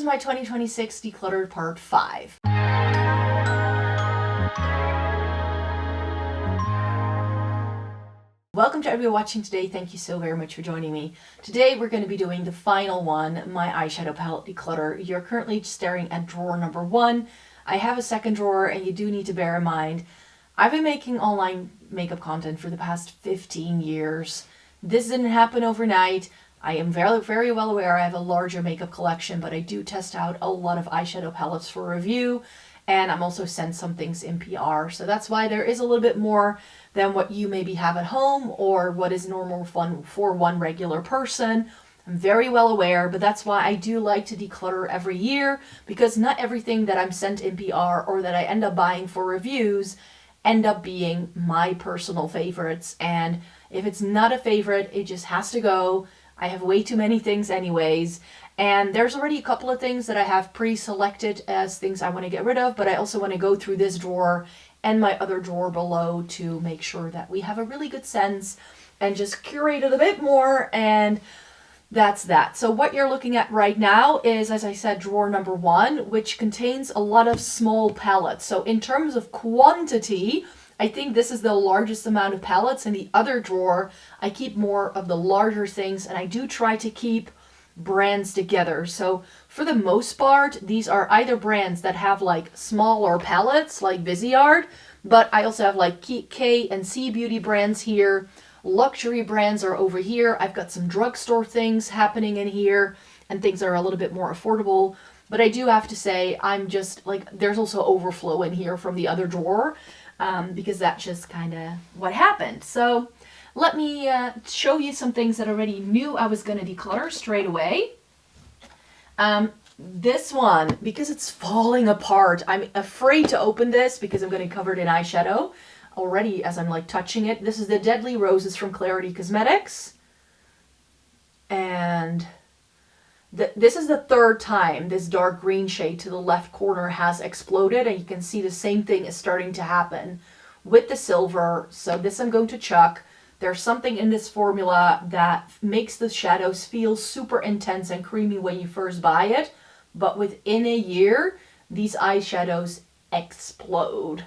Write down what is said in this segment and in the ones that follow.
my 2026 Decluttered Part 5. Welcome to everyone watching today. Thank you so very much for joining me. Today we're going to be doing the final one, my eyeshadow palette declutter. You're currently staring at drawer number 1. I have a second drawer, and you do need to bear in mind, I've been making online makeup content for the past 15 years. This didn't happen overnight. I am very, very well aware I have a larger makeup collection, but I do test out a lot of eyeshadow palettes for review, and I'm also sent some things in PR. So that's why there is a little bit more than what you maybe have at home or what is normal fun for one regular person. I'm very well aware, but that's why I do like to declutter every year, because not everything that I'm sent in PR or that I end up buying for reviews end up being my personal favorites. And if it's not a favorite, it just has to go. I have way too many things anyways, and there's already a couple of things that I have pre-selected as things I want to get rid of, but I also want to go through this drawer and my other drawer below to make sure that we have a really good sense and just curate it a bit more, and that's that. So what you're looking at right now is, as I said, drawer number 1, which contains a lot of small palettes. So in terms of quantity, I think this is the largest amount of palettes. In the other drawer, I keep more of the larger things, and I do try to keep brands together. So for the most part, these are either brands that have like smaller palettes like Viseart, but I also have like K and C beauty brands here. Luxury brands are over here. I've got some drugstore things happening in here and things that are a little bit more affordable. But I do have to say, I'm just like, there's also overflow in here from the other drawer. Because that's just kind of what happened. So let me show you some things that I already knew I was going to declutter straight away. This one, because it's falling apart, I'm afraid to open this because I'm going to cover it in eyeshadow already as I'm like touching it. This is the Deadly Roses from Clarity Cosmetics. And this is the third time this dark green shade to the left corner has exploded, and you can see the same thing is starting to happen with the silver. So this I'm going to chuck. There's something in this formula that makes the shadows feel super intense and creamy when you first buy it, but within a year, these eyeshadows explode.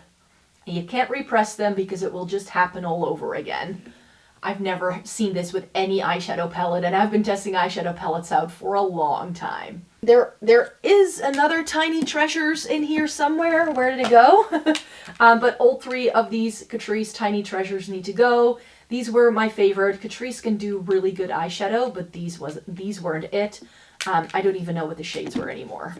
And you can't repress them because it will just happen all over again. I've never seen this with any eyeshadow palette, and I've been testing eyeshadow palettes out for a long time. There is another Tiny Treasures in here somewhere. Where did it go? But all 3 of these Catrice Tiny Treasures need to go. These were my favorite. Catrice can do really good eyeshadow, but these weren't it. I don't even know what the shades were anymore.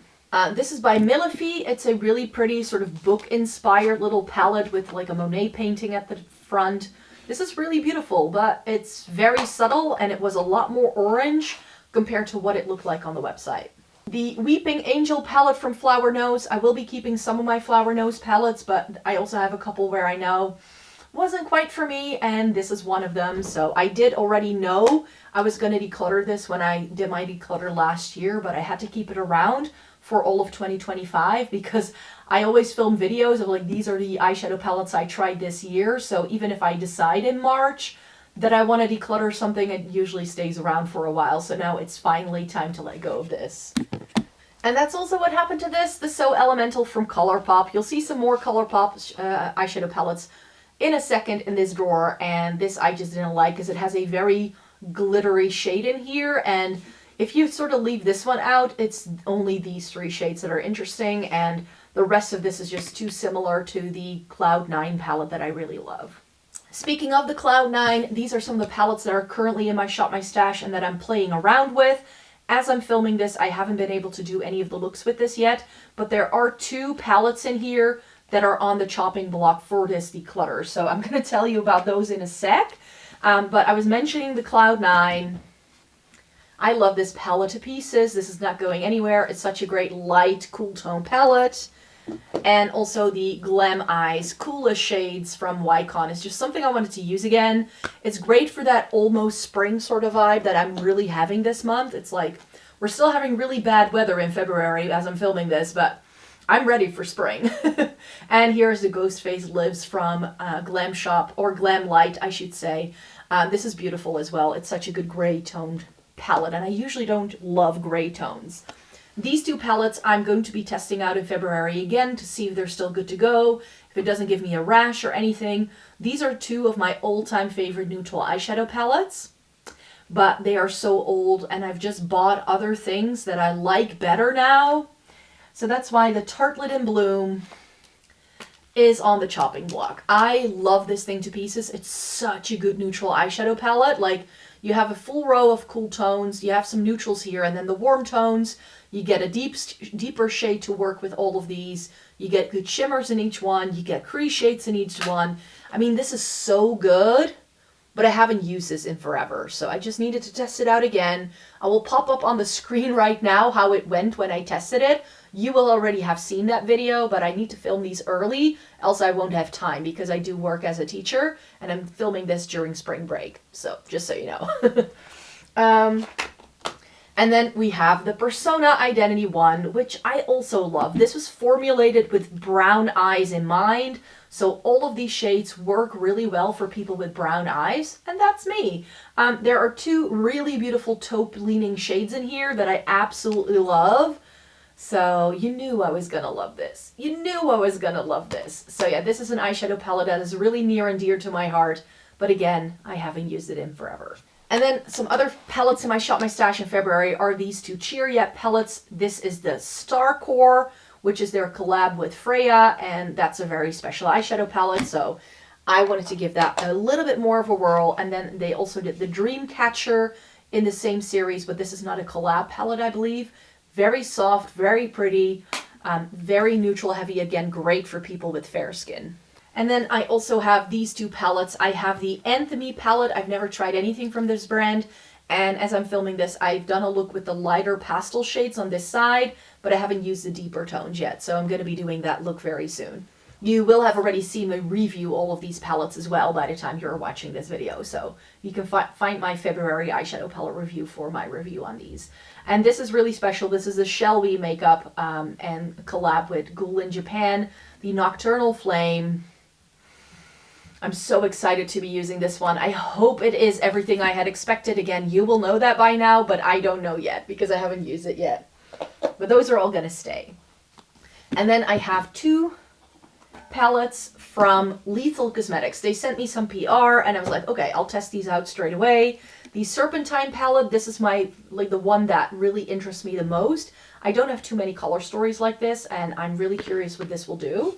This is by Millefee. It's a really pretty sort of book-inspired little palette with like a Monet painting at the front. This is really beautiful, but it's very subtle, and it was a lot more orange compared to what it looked like on the website. The Weeping Angel palette from Flower Nose. I will be keeping some of my Flower Nose palettes, but I also have a couple where I know wasn't quite for me, and this is one of them. So I did already know I was going to declutter this when I did my declutter last year, but I had to keep it around for all of 2025 because I always film videos of like, these are the eyeshadow palettes I tried this year. So even if I decide in March that I want to declutter something, it usually stays around for a while. So now it's finally time to let go of this. And that's also what happened to this, the So Elemental from ColourPop. You'll see some more ColourPop eyeshadow palettes in a second in this drawer. And this I just didn't like because it has a very glittery shade in here, and if you sort of leave this one out, it's only these 3 shades that are interesting, and the rest of this is just too similar to the Cloud 9 palette that I really love. Speaking of the Cloud 9, these are some of the palettes that are currently in my Shop My Stash and that I'm playing around with. As I'm filming this, I haven't been able to do any of the looks with this yet, but there are 2 palettes in here that are on the chopping block for this declutter. So I'm going to tell you about those in a sec. But I was mentioning the Cloud 9. I love this palette to pieces. This is not going anywhere. It's such a great light, cool tone palette. And also the Glam Eyes coolest shades from Wycon. It's just something I wanted to use again. It's great for that almost spring sort of vibe that I'm really having this month. It's like, we're still having really bad weather in February as I'm filming this, but I'm ready for spring. And here's the Ghostface Lives from Glam Shop, or Glam Light, I should say. This is beautiful as well. It's such a good gray toned palette, and I usually don't love gray tones. These two palettes I'm going to be testing out in February again to see if they're still good to go, if it doesn't give me a rash or anything. These are two of my all-time favorite neutral eyeshadow palettes, but they are so old and I've just bought other things that I like better now. So that's why the Tartelette in Bloom is on the chopping block. I love this thing to pieces. It's such a good neutral eyeshadow palette. Like, you have a full row of cool tones, you have some neutrals here, and then the warm tones. You get a deeper shade to work with all of these. You get good shimmers in each one. You get crease shades in each one. I mean, this is so good, but I haven't used this in forever. So I just needed to test it out again. I will pop up on the screen right now how it went when I tested it. You will already have seen that video, but I need to film these early, else I won't have time because I do work as a teacher and I'm filming this during spring break. So just so you know. And then we have the Persona Identity one, which I also love. This was formulated with brown eyes in mind. So all of these shades work really well for people with brown eyes, and that's me. There are two really beautiful taupe leaning shades in here that I absolutely love. So you knew I was gonna love this. You knew I was gonna love this. So yeah, this is an eyeshadow palette that is really near and dear to my heart. But again, I haven't used it in forever. And then some other palettes in my Shop My Stash in February are these two Cheer Yet palettes. This is the Star Core, which is their collab with Freya, and that's a very special eyeshadow palette, so I wanted to give that a little bit more of a whirl. And then they also did the Dreamcatcher in the same series, but this is not a collab palette, I believe. Very soft, very pretty, very neutral heavy, again, great for people with fair skin. And then I also have these two palettes. I have the Anthemy palette. I've never tried anything from this brand. And as I'm filming this, I've done a look with the lighter pastel shades on this side, but I haven't used the deeper tones yet. So I'm going to be doing that look very soon. You will have already seen me review all of these palettes as well by the time you're watching this video. So you can find my February eyeshadow palette review for my review on these. And this is really special. This is a Shelby makeup and collab with Ghoul in Japan, the Nocturnal Flame. I'm so excited to be using this one. I hope it is everything I had expected. Again, you will know that by now, but I don't know yet because I haven't used it yet. But those are all going to stay. And then I have two palettes from Lethal Cosmetics. They sent me some PR and I was like, okay, I'll test these out straight away. The Serpentine palette, this is the one that really interests me the most. I don't have too many color stories like this, and I'm really curious what this will do.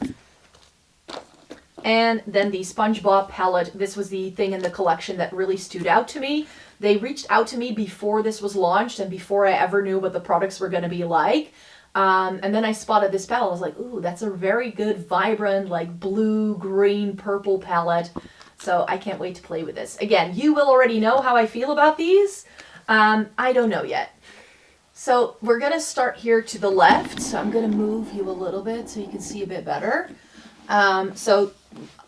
And then the SpongeBob palette, this was the thing in the collection that really stood out to me. They reached out to me before this was launched and before I ever knew what the products were going to be like. And then I spotted this palette. I was like, ooh, that's a very good, vibrant, like blue, green, purple palette. So I can't wait to play with this. Again, you will already know how I feel about these. I don't know yet. So we're going to start here to the left. So I'm going to move you a little bit so you can see a bit better. So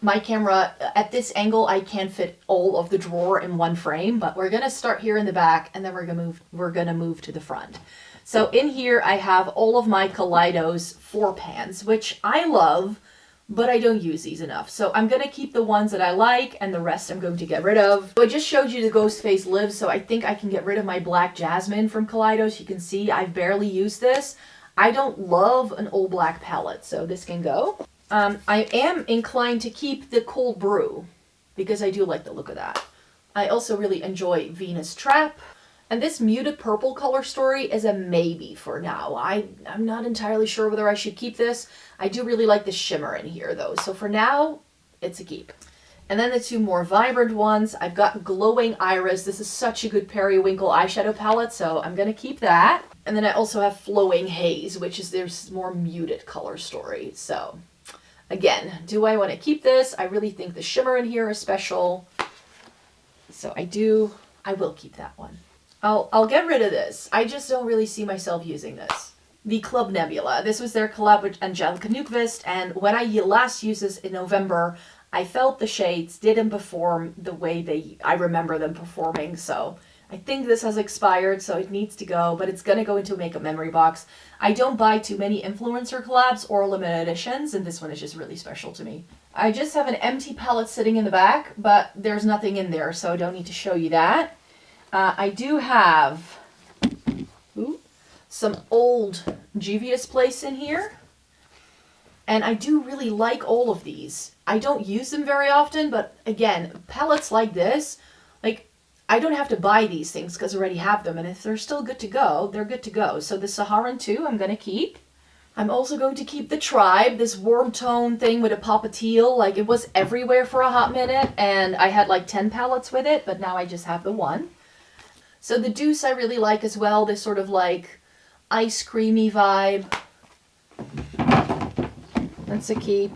my camera, at this angle, I can't fit all of the drawer in one frame, but we're going to start here in the back and then we're going to move to the front. So in here, I have all of my Kaleidos 4 pans, which I love, but I don't use these enough. So I'm going to keep the ones that I like and the rest I'm going to get rid of. So I just showed you the Ghost Face Live, so I think I can get rid of my Black Jasmine from Kaleidos. You can see I've barely used this. I don't love an all black palette, so this can go. I am inclined to keep the Cold Brew because I do like the look of that. I also really enjoy Venus Trap. And this muted purple color story is a maybe for now. I'm not entirely sure whether I should keep this. I do really like the shimmer in here though. So for now, it's a keep. And then the two more vibrant ones. I've got Glowing Iris. This is such a good Periwinkle eyeshadow palette, so I'm going to keep that. And then I also have Flowing Haze, which is their more muted color story. So again, do I want to keep this? I really think the shimmer in here is special. So I will keep that one. I'll get rid of this. I just don't really see myself using this. The Club Nebula. This was their collab with Angelica Newqvist, and when I last used this in November, I felt the shades didn't perform the way I remember them performing, so I think this has expired, so it needs to go, but it's going to go into a makeup memory box. I don't buy too many influencer collabs or limited editions, and this one is just really special to me. I just have an empty palette sitting in the back, but there's nothing in there, so I don't need to show you that. I do have some old Juvia's Place in here. And I do really like all of these. I don't use them very often, but again, palettes like this, like I don't have to buy these things because I already have them. And if they're still good to go, they're good to go. So the Saharan 2 I'm going to keep. I'm also going to keep the Tribe, this warm tone thing with a pop of teal. Like it was everywhere for a hot minute and I had like 10 palettes with it, but now I just have the one. So the Deuce I really like as well, this sort of like ice creamy vibe. That's a keep.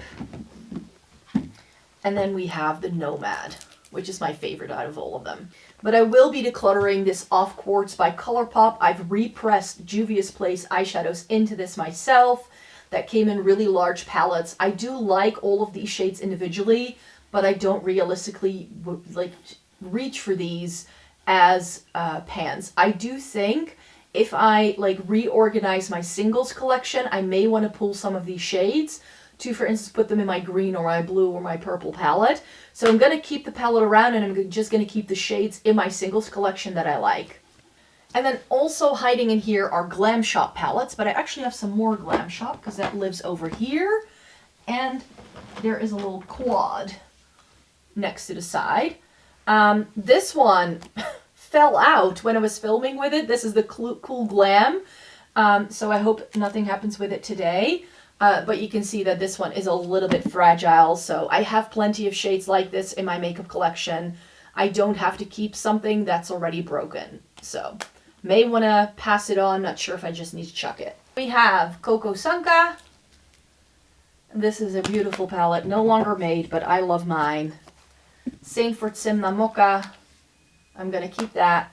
And then we have the Nomad, which is my favorite out of all of them. But I will be decluttering this Off Quartz by ColourPop. I've repressed Juvia's Place eyeshadows into this myself. That came in really large palettes. I do like all of these shades individually, but I don't realistically like reach for these as pans. I do think if I like reorganize my singles collection, I may want to pull some of these shades to, for instance, put them in my green or my blue or my purple palette. So I'm going to keep the palette around and I'm just going to keep the shades in my singles collection that I like. And then also hiding in here are Glam Shop palettes, but I actually have some more Glam Shop because that lives over here. And there is a little quad next to the side. This one fell out when I was filming with it. This is the Cool Glam. So I hope nothing happens with it today. But you can see that this one is a little bit fragile. So I have plenty of shades like this in my makeup collection. I don't have to keep something that's already broken. So may want to pass it on. Not sure if I just need to chuck it. We have Coco Sanka. This is a beautiful palette. No longer made, but I love mine. Same for Tsimna Mocha. I'm going to keep that.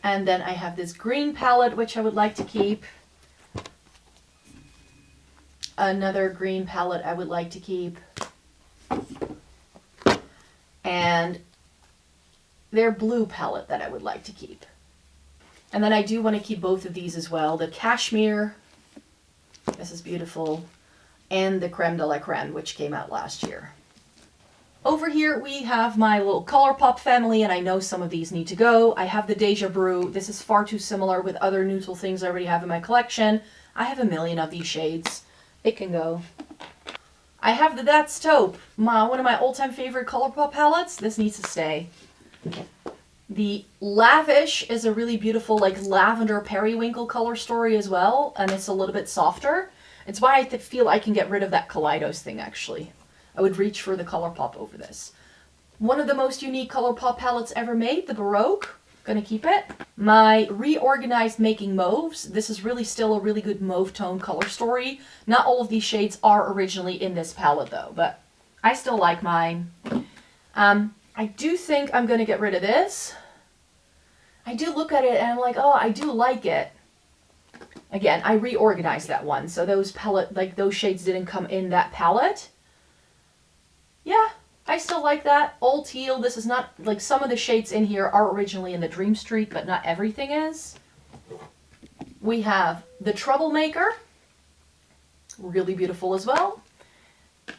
And then I have this green palette, which I would like to keep. Another green palette I would like to keep. And their blue palette that I would like to keep. And then I do want to keep both of these as well. The Cashmere, this is beautiful, and the Creme de la Creme, which came out last year. Over here we have my little ColourPop family, and I know some of these need to go. I have the Deja Brew. This is far too similar with other neutral things I already have in my collection. I have a million of these shades. It can go. I have the That's Taupe, one of my all-time favorite ColourPop palettes. This needs to stay. The Lavish is a really beautiful like lavender periwinkle color story as well, and it's a little bit softer. It's why I feel I can get rid of that Kaleidos thing actually. I would reach for the ColourPop over this. One of the most unique ColourPop palettes ever made, the Baroque. Gonna keep it. My reorganized Making Mauves. This is really still a really good mauve tone color story. Not all of these shades are originally in this palette though, but I still like mine. I do think I'm gonna get rid of this. I do look at it and I'm like, oh, I do like it. Again, I reorganized that one, so those those shades didn't come in that palette. Yeah, I still like that. All teal. This is not, like some of the shades in here are originally in the Dream Street, but not everything is. We have the Troublemaker. Really beautiful as well.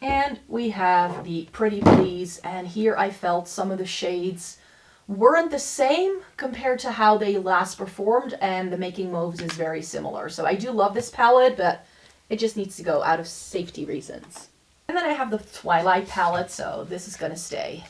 And we have the Pretty Please, and here I felt some of the shades weren't the same compared to how they last performed, and the Making Mauves is very similar. So I do love this palette, but it just needs to go out of safety reasons. And then I have the Twilight palette, so this is going to stay.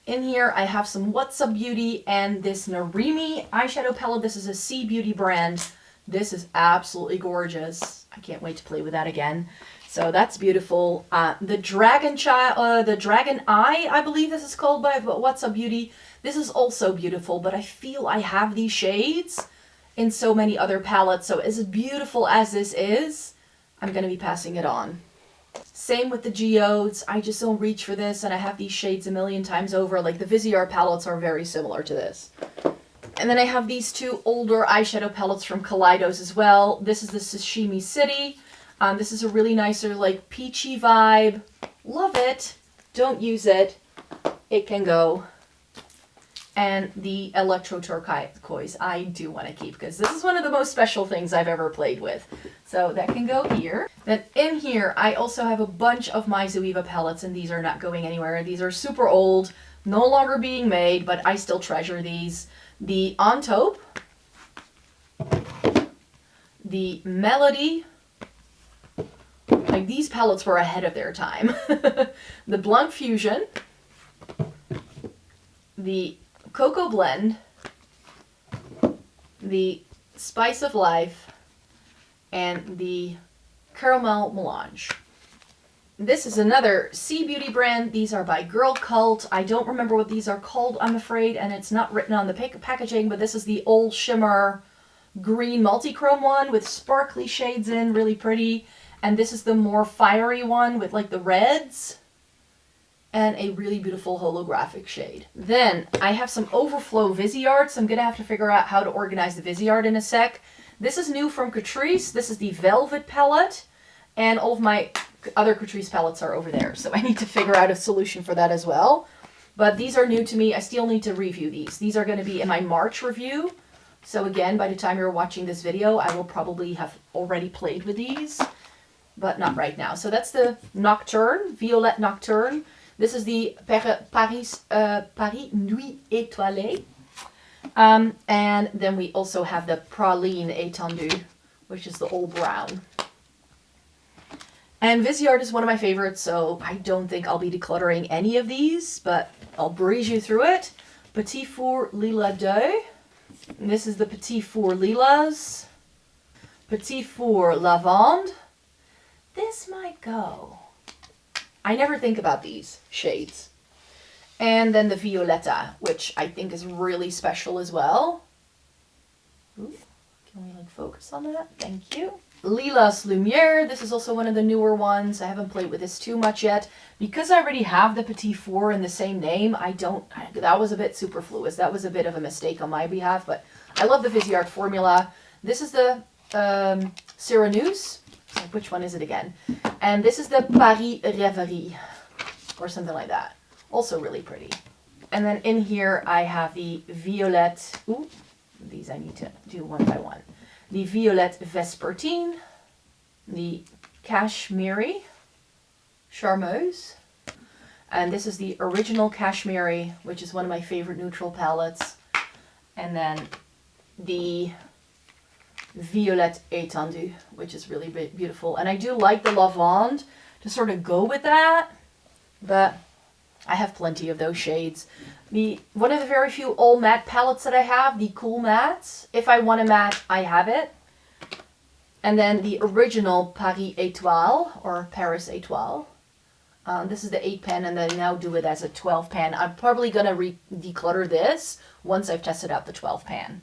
In here I have some What's Up Beauty and this Narimi eyeshadow palette. This is a C Beauty brand. This is absolutely gorgeous. I can't wait to play with that again. So that's beautiful. The Dragon Eye, I believe this is called by What's Up Beauty. This is also beautiful, but I feel I have these shades in so many other palettes. So as beautiful as this is, I'm going to be passing it on. Same with the Geodes. I just don't reach for this, and I have these shades a million times over. Like the Viseart palettes are very similar to this. And then I have these two older eyeshadow palettes from Kaleidos as well. This is the Sashimi City. This is a really nicer, like, peachy vibe. Love it. Don't use it. It can go. And the Electro Turquoise I do want to keep, because this is one of the most special things I've ever played with. So that can go here. Then in here, I also have a bunch of my Zoeva palettes, and these are not going anywhere. These are super old, No longer being made, but I still treasure these. The On Taupe, the Melody, like these palettes were ahead of their time. The Blanc Fusion, the Cocoa Blend, the Spice of Life, and the Caramel Melange. This is another Sea Beauty brand. These are by Girl Cult. I don't remember what these are called, I'm afraid, and it's not written on the packaging, but this is the Old Shimmer green multi-chrome one with sparkly shades in, really pretty. And this is the more fiery one with like the reds and a really beautiful holographic shade. Then I have some Overflow Viseart, so I'm going to have to figure out how to organize the Viseart in a sec. This is new from Catrice. This is the Velvet palette, and all of my other Catrice palettes are over there, so I need to figure out a solution for that as well. But these are new to me. I still need to review these. These are going to be in my March review. So again, by the time you're watching this video, I will probably have already played with these, but not right now. So that's the Nocturne, Violette Nocturne. This is the Paris Nuit Étoilée. And then we also have the Praline Étendue, which is the old brown. And Viseart is one of my favorites, so I don't think I'll be decluttering any of these, but I'll breeze you through it. Petit Four Lila Deux. This is the Petit Four Lilas. Petit Four Lavande. This might go. I never think about these shades. And then the Violetta, which I think is really special as well. Ooh, can we like focus on that? Thank you. Lilas Lumiere. This is also one of the newer ones. I haven't played with this too much yet. Because I already have the Petit Four in the same name, that was a bit superfluous. That was a bit of a mistake on my behalf, but I love the Viseart formula. This is the Cyranus. Which one is it again? And this is the Paris Rêverie, or something like that. Also really pretty. And then in here I have the Violette. Ooh, these I need to do one by one. The Violette Vespertine, the Cashmere Charmeuse, and this is the original Cashmere, which is one of my favorite neutral palettes. And then the Violette Étendue, which is really beautiful. And I do like the Lavande to sort of go with that, but I have plenty of those shades. One of the very few all matte palettes that I have, the Cool Mattes. If I want a matte, I have it. And then the original Paris Étoile, or Paris Étoile. This is the 8 pan, and then now do it as a 12 pan. I'm probably going to declutter this once I've tested out the 12 pan.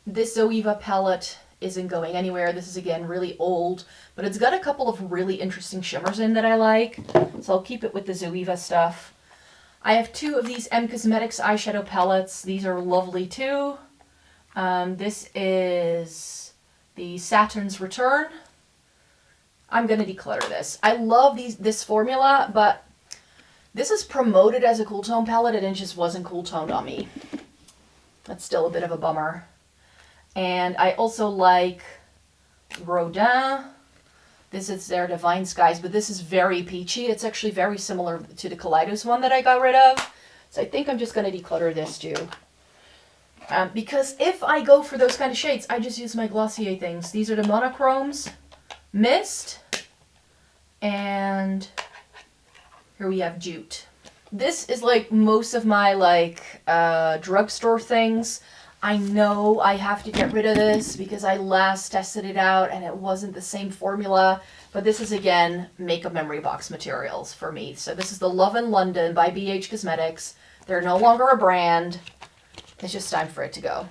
This Zoeva palette isn't going anywhere. This is, again, really old, but it's got a couple of really interesting shimmers in that I like, so I'll keep it with the Zoeva stuff. I have 2 of these M Cosmetics eyeshadow palettes. These are lovely too. This is the Saturn's Return. I'm going to declutter this. I love this formula, but this is promoted as a cool tone palette and it just wasn't cool toned on me. That's still a bit of a bummer. And I also like Rodin. This is their Divine Skies, but this is very peachy. It's actually very similar to the Kaleidos one that I got rid of. So I think I'm just going to declutter this too. Because if I go for those kind of shades, I just use my Glossier things. These are the Monochromes, Mist, and here we have Jute. This is like most of my drugstore things. I know I have to get rid of this because I last tested it out and it wasn't the same formula. But this is, again, makeup memory box materials for me. So this is the Love in London by BH Cosmetics. They're no longer a brand. It's just time for it to go.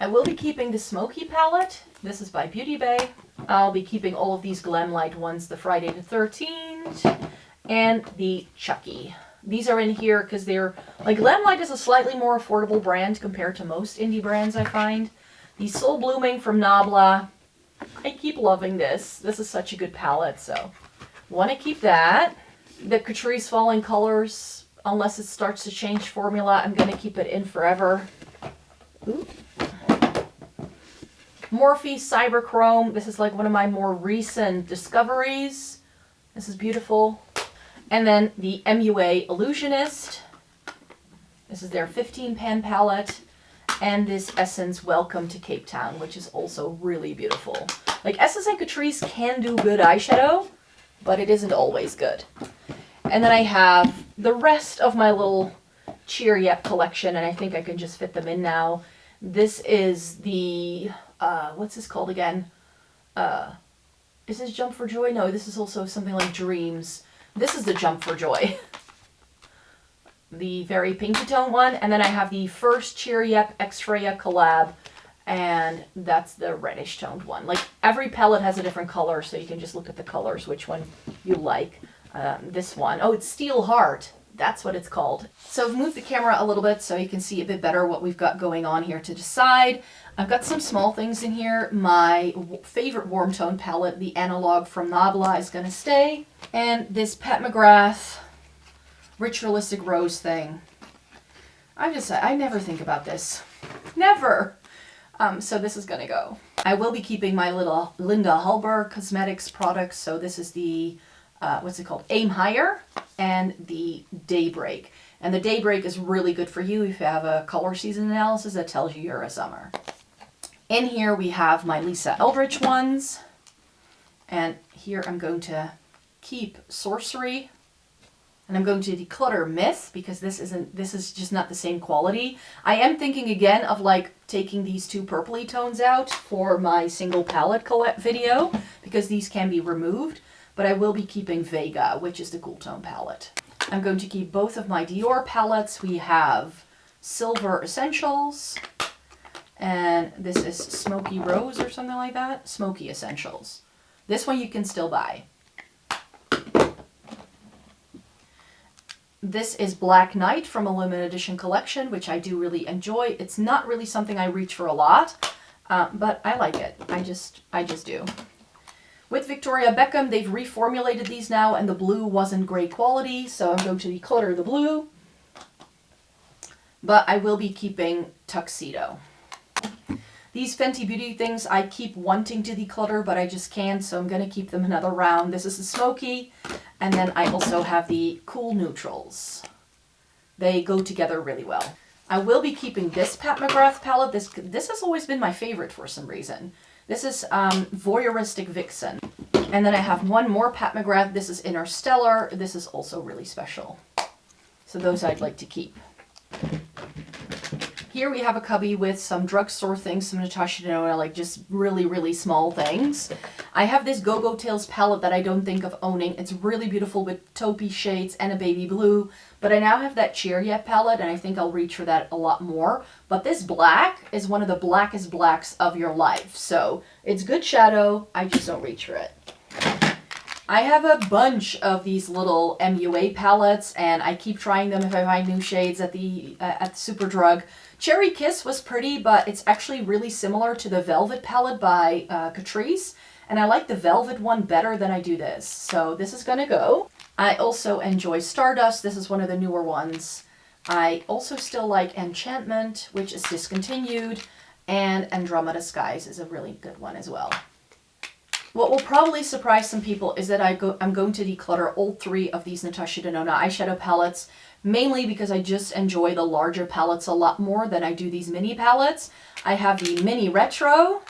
I will be keeping the Smoky palette. This is by Beauty Bay. I'll be keeping all of these Glamlight ones, the Friday the 13th, and the Chucky. These are in here because they're, Glamlight is a slightly more affordable brand compared to most indie brands I find. The Soul Blooming from Nabla. I keep loving this. This is such a good palette, so want to keep that. The Catrice Falling Colors, unless it starts to change formula, I'm going to keep it in forever. Ooh. Morphe Cyberchrome. This is one of my more recent discoveries. This is beautiful. And then the MUA Illusionist. This is their 15 pan palette. And this Essence Welcome to Cape Town, which is also really beautiful. Like, Essence and Catrice can do good eyeshadow, but it isn't always good. And then I have the rest of my little Cheery Up collection, and I think I can just fit them in now. This is the, what's this called again? Is this Jump for Joy? No, this is also something like Dreams. This is the Jump for Joy. The very pinky tone one. And then I have the first Cheery Up X-Freya collab, and that's the reddish toned one. Like, every palette has a different color, so you can just look at the colors, which one you like. This one, oh, it's Steel Heart. That's what it's called. So I've moved the camera a little bit so you can see a bit better what we've got going on here to decide. I've got some small things in here. My favorite warm tone palette, the Analog from Nabla, is gonna stay. And this Pat McGrath Rich Realistic Rose thing. I never think about this. Never. So this is gonna go. I will be keeping my little Linda Hallberg Cosmetics products. So this is the, what's it called? Aim Higher, and the Daybreak. And the Daybreak is really good for you if you have a color season analysis that tells you you're a summer. In here we have my Lisa Eldridge ones. And here I'm going to keep Sorcery. And I'm going to declutter Myth, because this is just not the same quality. I am thinking again of like taking these two purpley tones out for my single palette collect video, because these can be removed. But I will be keeping Vega, which is the cool tone palette. I'm going to keep both of my Dior palettes. We have Silver Essentials, and this is Smoky Rose or something like that. Smoky Essentials. This one you can still buy. This is Black Knight from a limited edition collection, which I do really enjoy. It's not really something I reach for a lot, but I like it. I just do. With Victoria Beckham, they've reformulated these now, and the blue wasn't great quality, so I'm going to declutter the blue. But I will be keeping Tuxedo. These Fenty Beauty things I keep wanting to declutter, but I just can't, so I'm going to keep them another round. This is the Smoky, and then I also have the Cool Neutrals. They go together really well. I will be keeping this Pat McGrath palette. This has always been my favorite for some reason. This is Voyeuristic Vixen. And then I have one more Pat McGrath. This is Interstellar. This is also really special. So those I'd like to keep. Here we have a cubby with some drugstore things, some Natasha Denona, like just really, really small things. I have this Go-Go Tales palette that I don't think of owning. It's really beautiful with taupey shades and a baby blue. But I now have that Cheery Up palette, and I think I'll reach for that a lot more. But this black is one of the blackest blacks of your life. So it's good shadow. I just don't reach for it. I have a bunch of these little MUA palettes, and I keep trying them if I find new shades at the Superdrug. Cherry Kiss was pretty, but it's actually really similar to the Velvet palette by Catrice, and I like the Velvet one better than I do this. So this is gonna go. I also enjoy Stardust. This is one of the newer ones. I also still like Enchantment, which is discontinued, and Andromeda Skies is a really good one as well. What will probably surprise some people is that I'm going to declutter all three of these Natasha Denona eyeshadow palettes, mainly because I just enjoy the larger palettes a lot more than I do these mini palettes. I have the Mini Retro,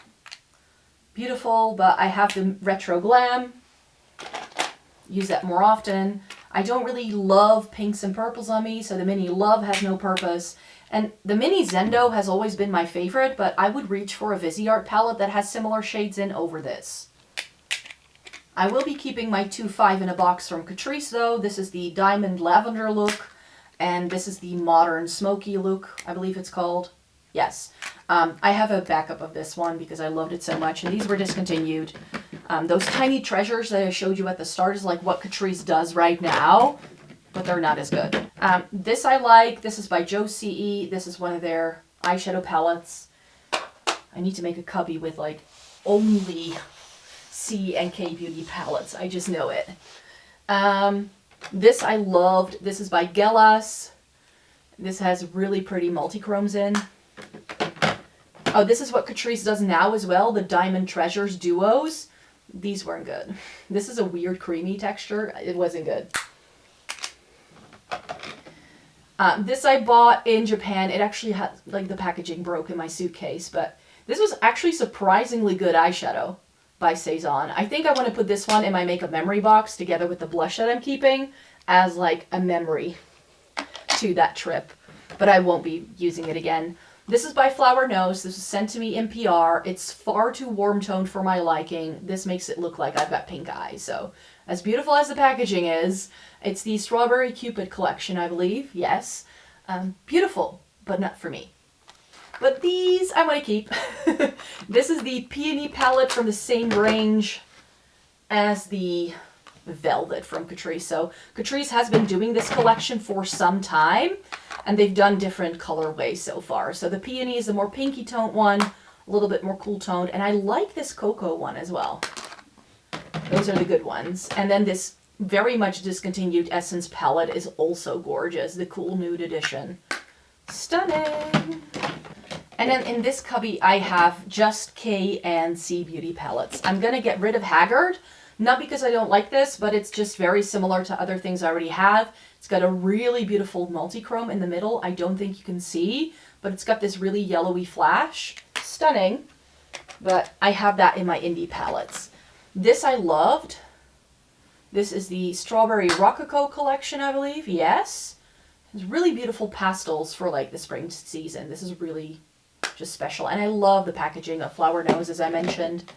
beautiful, but I have the Retro Glam, use that more often. I don't really love pinks and purples on me, so the Mini Love has no purpose. And the Mini Zendo has always been my favorite, but I would reach for a Viseart palette that has similar shades in over this. I will be keeping my 2.5 in a box from Catrice though. This is the Diamond Lavender look, and this is the Modern Smoky look, I believe it's called. Yes. I have a backup of this one because I loved it so much, and these were discontinued. Those Tiny Treasures that I showed you at the start is like what Catrice does right now, but they're not as good. This I like. This is by Joe CE. This is one of their eyeshadow palettes. I need to make a cubby with like only C and K Beauty palettes. I just know it. This I loved. This is by Gelas. This has really pretty multi-chromes in. Oh, this is what Catrice does now as well, the Diamond Treasures duos. These weren't good. This is a weird creamy texture. It wasn't good. This I bought in Japan. It actually had, like, the packaging broke in my suitcase, but this was actually surprisingly good eyeshadow by Saison. I think I want to put this one in my makeup memory box together with the blush that I'm keeping as like a memory to that trip, but I won't be using it again. This is by Flower Nose. This was sent to me in PR. It's far too warm toned for my liking. This makes it look like I've got pink eyes. So as beautiful as the packaging is, it's the Strawberry Cupid collection, I believe. Yes. Beautiful, but not for me. But these I want to keep. This is the Peony palette from the same range as the Velvet from Catrice. So Catrice has been doing this collection for some time, and they've done different colorways so far. So the Peony is a more pinky toned one, a little bit more cool toned, and I like this Cocoa one as well. Those are the good ones. And then this very much discontinued Essence palette is also gorgeous, the Cool Nude edition. Stunning! And then in this cubby, I have just K and C Beauty palettes. I'm going to get rid of Haggard, not because I don't like this, but it's just very similar to other things I already have. It's got a really beautiful multi-chrome in the middle. I don't think you can see, but it's got this really yellowy flash. Stunning, but I have that in my indie palettes. This I loved. This is the Strawberry Rococo collection, I believe. Yes. It's really beautiful pastels for like the spring season. This is really just special. And I love the packaging of Flower Nose, as I mentioned.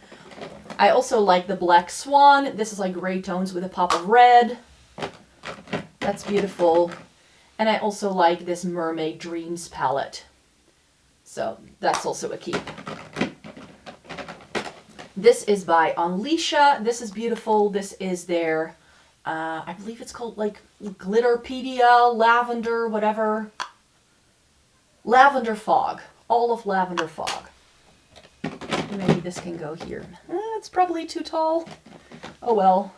I also like the Black Swan. This is like gray tones with a pop of red. That's beautiful. And I also like this Mermaid Dreams palette. So that's also a keep. This is by Onlisha. This is beautiful. This is their, I believe it's called like Glitterpedia, Lavender, whatever. Lavender Fog. All of Lavender Fog. Maybe this can go here. It's probably too tall. Oh well.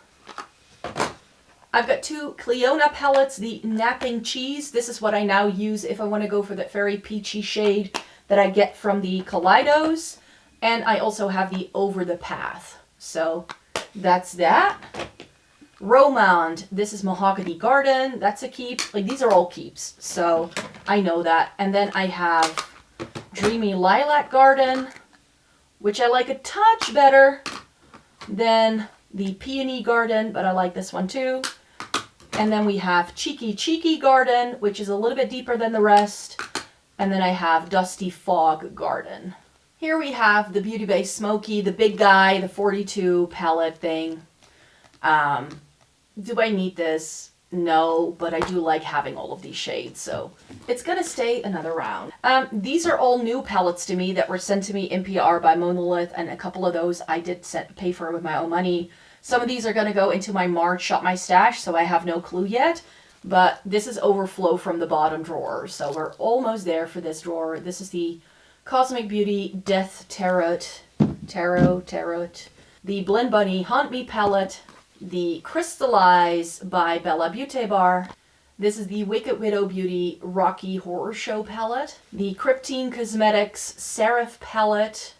I've got two Cleona palettes, the Napping Cheese. This is what I now use if I want to go for that very peachy shade that I get from the Kaleidos. And I also have the Over the Path. So that's that. Romand, this is Mahogany Garden. That's a keep. Like, these are all keeps. So I know that. And then I have Dreamy Lilac Garden, which I like a touch better than the Peony Garden, but I like this one too. And then we have Cheeky Cheeky Garden, which is a little bit deeper than the rest. And then I have Dusty Fog Garden. Here we have the Beauty Bay Smoky, the big guy, the 42 palette thing. Do I need this? No, but I do like having all of these shades, so it's gonna stay another round. These are all new palettes to me that were sent to me in PR by Monolith, and a couple of those I did pay for with my own money. Some of these are gonna go into my March Shop My Stash, so I have no clue yet, but this is overflow from the bottom drawer, so we're almost there for this drawer. This is the Cosmic Beauty Death Tarot, the Blend Bunny Haunt Me palette, the Crystallize by Bella Beauty Bar. This is the Wicked Widow Beauty Rocky Horror Show palette, the Cryptine Cosmetics Seraph palette,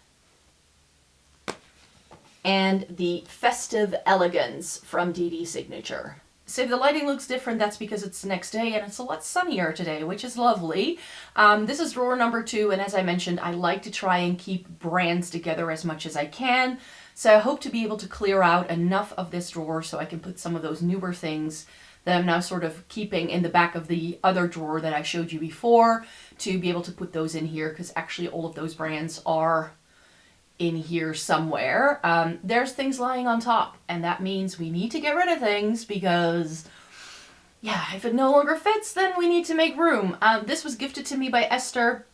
and the Festive Elegance from DD Signature. So if the lighting looks different, that's because it's the next day and it's a lot sunnier today, which is lovely. This is drawer number 2, and as I mentioned, I like to try and keep brands together as much as I can. So I hope to be able to clear out enough of this drawer so I can put some of those newer things that I'm now sort of keeping in the back of the other drawer that I showed you before, to be able to put those in here, because actually all of those brands are in here somewhere. There's things lying on top, and that means we need to get rid of things because, yeah, if it no longer fits, then we need to make room. This was gifted to me by Esther,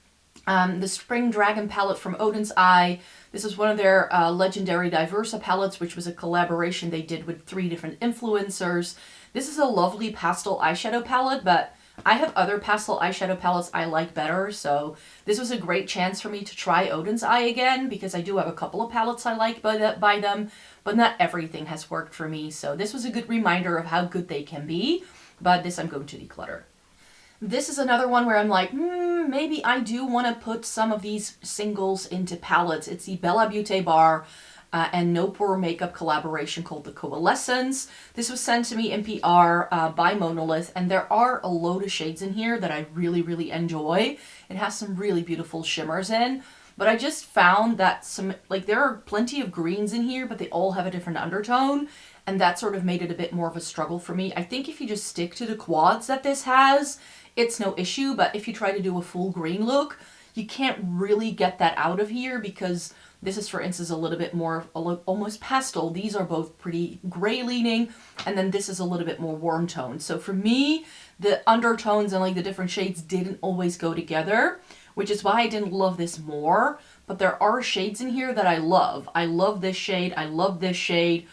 the Spring Dragon palette from Odin's Eye. This is one of their legendary Diversa palettes, which was a collaboration they did with 3 different influencers. This is a lovely pastel eyeshadow palette, but I have other pastel eyeshadow palettes I like better, so this was a great chance for me to try Odin's Eye again, because I do have a couple of palettes I like by them, but not everything has worked for me, so this was a good reminder of how good they can be, but this I'm going to declutter. This is another one where I'm like, maybe I do want to put some of these singles into palettes. It's the Bella Beauty Bar and No Pore Makeup collaboration called the Coalescence. This was sent to me in PR by Monolith, and there are a load of shades in here that I really, really enjoy. It has some really beautiful shimmers in, but I just found that there are plenty of greens in here, but they all have a different undertone, and that sort of made it a bit more of a struggle for me. I think if you just stick to the quads that this has, it's no issue, but if you try to do a full green look, you can't really get that out of here because this is, for instance, a little bit more almost pastel. These are both pretty gray leaning, and then this is a little bit more warm toned. So for me, the undertones and like the different shades didn't always go together, which is why I didn't love this more. But there are shades in here that I love. I love this shade. I love this shade.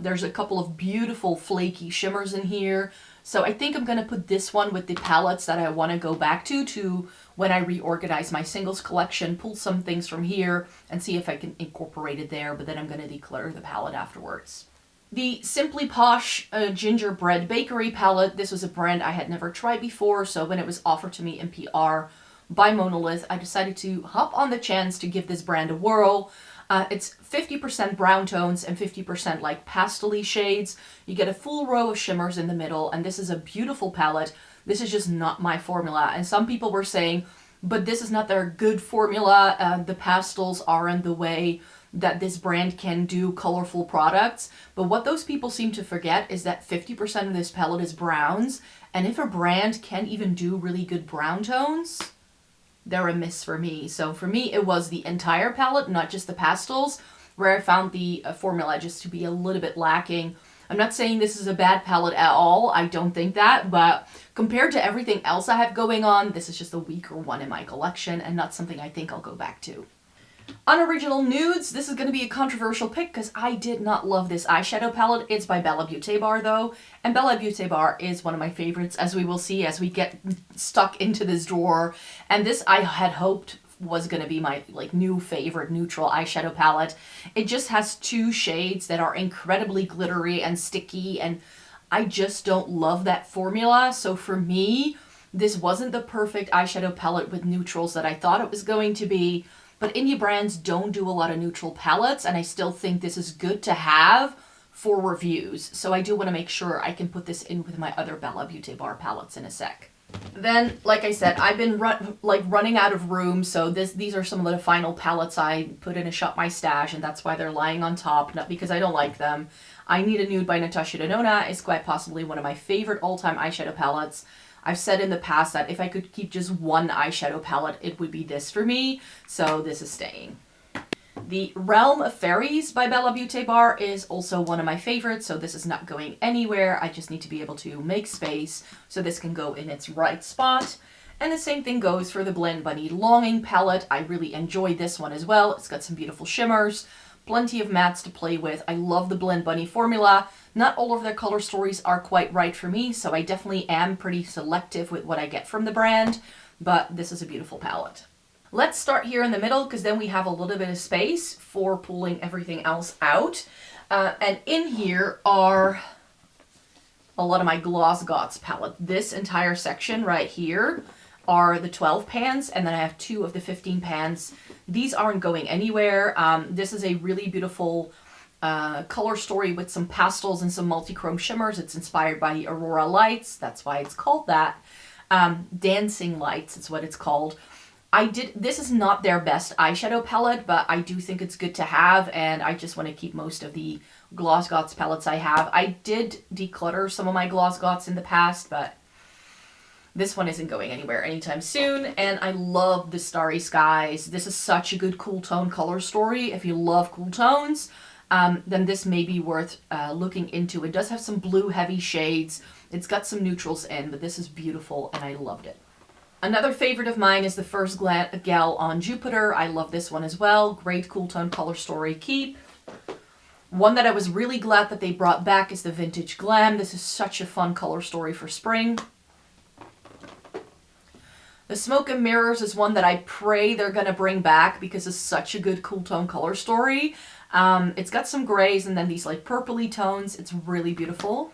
There's a couple of beautiful flaky shimmers in here. So I think I'm going to put this one with the palettes that I want to go back to when I reorganize my singles collection, pull some things from here and see if I can incorporate it there, but then I'm going to declutter the palette afterwards. The Simply Posh Gingerbread Bakery palette, this was a brand I had never tried before, so when it was offered to me in PR by Monolith, I decided to hop on the chance to give this brand a whirl. It's 50% brown tones and 50% like pastel-y shades. You get a full row of shimmers in the middle, and this is a beautiful palette. This is just not my formula. And some people were saying, but this is not their good formula. The pastels aren't the way that this brand can do colorful products. But what those people seem to forget is that 50% of this palette is browns. And if a brand can't even do really good brown tones, they're a miss for me. So for me, it was the entire palette, not just the pastels, where I found the formula just to be a little bit lacking. I'm not saying this is a bad palette at all. I don't think that, but compared to everything else I have going on, this is just a weaker one in my collection and not something I think I'll go back to. Unoriginal Nudes, this is going to be a controversial pick because I did not love this eyeshadow palette. It's by Bella Beauté Bar though, and Bella Beauté Bar is one of my favorites, as we will see as we get stuck into this drawer. And this I had hoped was going to be my new favorite neutral eyeshadow palette. It just has two shades that are incredibly glittery and sticky, and I just don't love that formula. So for me, this wasn't the perfect eyeshadow palette with neutrals that I thought it was going to be. But indie brands don't do a lot of neutral palettes, and I still think this is good to have for reviews. So I do want to make sure I can put this in with my other Bella Beauté Bar palettes in a sec. Then, like I said, I've been running out of room, so these are some of the final palettes I put in a Shop My Stash, and that's why they're lying on top, not because I don't like them. I Need a Nude by Natasha Denona is quite possibly one of my favorite all-time eyeshadow palettes. I've said in the past that if I could keep just one eyeshadow palette, it would be this for me, so this is staying. The Realm of Fairies by Bella Beauté Bar is also one of my favorites, so this is not going anywhere. I just need to be able to make space so this can go in its right spot. And the same thing goes for the Blend Bunny Longing palette. I really enjoy this one as well. It's got some beautiful shimmers, plenty of mattes to play with. I love the Blend Bunny formula. Not all of their color stories are quite right for me, so I definitely am pretty selective with what I get from the brand, but this is a beautiful palette. Let's start here in the middle, because then we have a little bit of space for pulling everything else out. And in here are a lot of my Gloss Gods palette. This entire section right here are the 12 pans, and then I have 2 of the 15 pans. These aren't going anywhere. This is a really beautiful color story with some pastels and some multi-chrome shimmers. It's inspired by the Aurora Lights. That's why it's called that. Dancing Lights is what it's called. This is not their best eyeshadow palette, but I do think it's good to have, and I just want to keep most of the Gloss Gods palettes I have. I did declutter some of my Gloss Gods in the past, but this one isn't going anywhere anytime soon. And I love the Starry Skies. This is such a good cool tone color story. If you love cool tones, then this may be worth looking into. It does have some blue heavy shades. It's got some neutrals in, but this is beautiful and I loved it. Another favorite of mine is the First Gal on Jupiter. I love this one as well. Great cool tone color story keep. One that I was really glad that they brought back is the Vintage Glam. This is such a fun color story for spring. The Smoke and Mirrors is one that I pray they're going to bring back because it's such a good cool tone color story. It's got some grays and then these like purpley tones. It's really beautiful.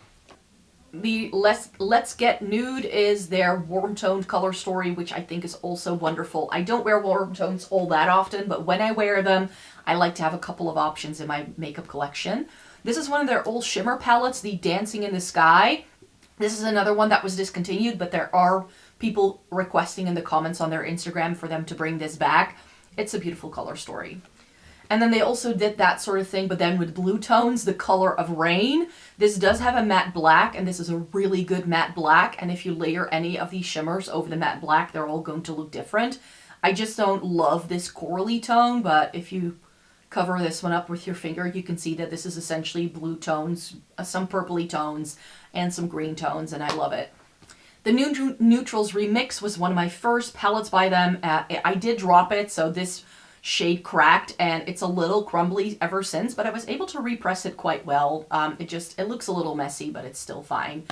The Let's Get Nude is their warm toned color story, which I think is also wonderful. I don't wear warm tones all that often, but when I wear them, I like to have a couple of options in my makeup collection. This is one of their old shimmer palettes, the Dancing in the Sky. This is another one that was discontinued, but there are people requesting in the comments on their Instagram for them to bring this back. It's a beautiful color story. And then they also did that sort of thing, but then with blue tones, the color of rain. This does have a matte black, and this is a really good matte black. And if you layer any of these shimmers over the matte black, they're all going to look different. I just don't love this corally tone, but if you cover this one up with your finger, you can see that this is essentially blue tones, some purpley tones, and some green tones, and I love it. The New Neutrals Remix was one of my first palettes by them. I did drop it, so this shade cracked, and it's a little crumbly ever since, but I was able to repress it quite well. It looks a little messy, but it's still fine.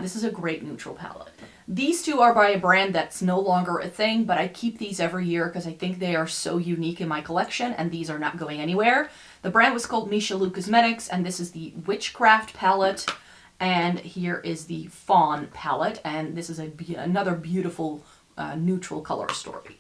This is a great neutral palette. These two are by a brand that's no longer a thing, but I keep these every year because I think they are so unique in my collection, and these are not going anywhere. The brand was called Michelou Cosmetics, and this is the Witchcraft palette, and here is the Fawn palette, and this is another beautiful neutral color story.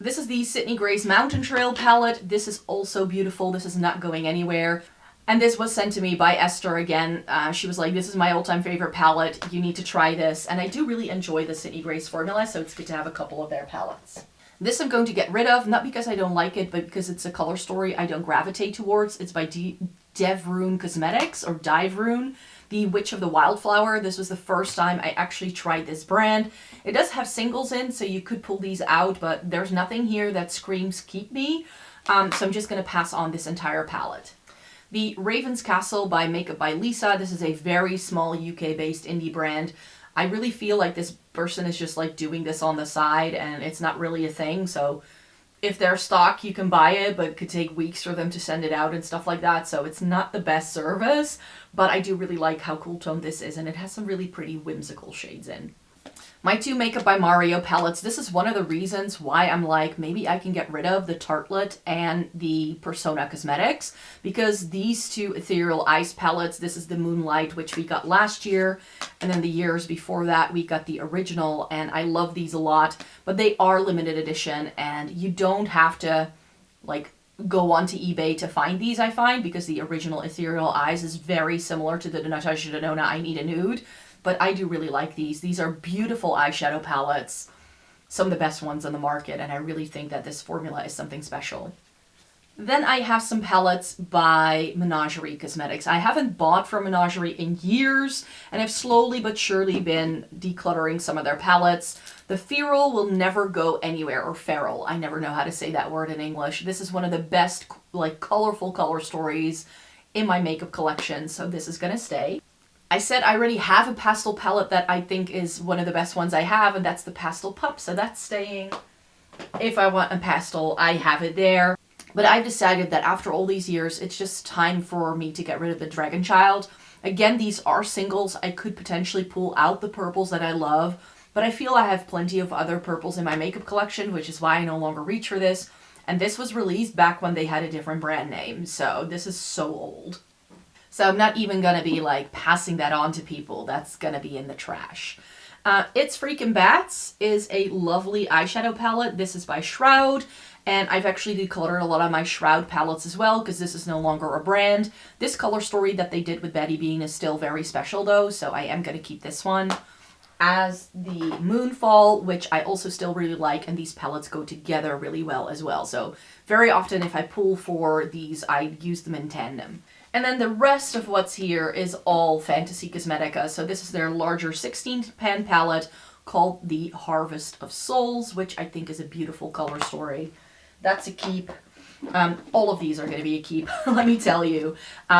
This is the Sydney Grace Mountain Trail palette. This is also beautiful. This is not going anywhere. And this was sent to me by Esther again. She was like, this is my all-time favorite palette. You need to try this. And I do really enjoy the Sydney Grace formula, so it's good to have a couple of their palettes. This I'm going to get rid of, not because I don't like it, but because it's a color story I don't gravitate towards. It's by Devrune Cosmetics, or Divrune, the Witch of the Wildflower. This was the first time I actually tried this brand. It does have singles in, so you could pull these out, but there's nothing here that screams keep me. So I'm just going to pass on this entire palette. The Raven's Castle by Makeup by Lisa. This is a very small UK-based indie brand. I really feel like this person is just like doing this on the side, and it's not really a thing. So if they're stock, you can buy it, but it could take weeks for them to send it out and stuff like that. So it's not the best service, but I do really like how cool toned this is, and it has some really pretty whimsical shades in. My two Makeup by Mario palettes. This is one of the reasons why I'm like, maybe I can get rid of the Tartelette and the Persona Cosmetics, because these two Ethereal Ice palettes, this is the Moonlight, which we got last year, and then the years before that we got the original, and I love these a lot, but they are limited edition, and you don't have to like go onto eBay to find these, I find, because the original Ethereal Eyes is very similar to the Natasha Denona I Need a Nude. But I do really like these. These are beautiful eyeshadow palettes, some of the best ones on the market, and I really think that this formula is something special. Then I have some palettes by Menagerie Cosmetics. I haven't bought from Menagerie in years, and I've slowly but surely been decluttering some of their palettes. The Feral will never go anywhere, or Feral. I never know how to say that word in English. This is one of the best, like, colorful color stories in my makeup collection, so this is gonna stay. I said I already have a pastel palette that I think is one of the best ones I have, and that's the Pastel Pup, so that's staying. If I want a pastel, I have it there. But I've decided that after all these years, it's just time for me to get rid of the Dragon Child. Again, these are singles. I could potentially pull out the purples that I love, but I feel I have plenty of other purples in my makeup collection, which is why I no longer reach for this. And this was released back when they had a different brand name, so this is so old. So I'm not even going to be like passing that on to people. That's going to be in the trash. It's Freakin' Bats is a lovely eyeshadow palette. This is by Shroud, and I've actually decluttered a lot of my Shroud palettes as well because this is no longer a brand. This color story that they did with Betty Bean is still very special though, so I am going to keep this one. As the Moonfall, which I also still really like, and these palettes go together really well as well. So very often if I pull for these, I use them in tandem. And then the rest of what's here is all Fantasy Cosmetica. So this is their larger 16-pan palette called the Harvest of Souls, which I think is a beautiful color story. That's a keep. All of these are going to be a keep, let me tell you.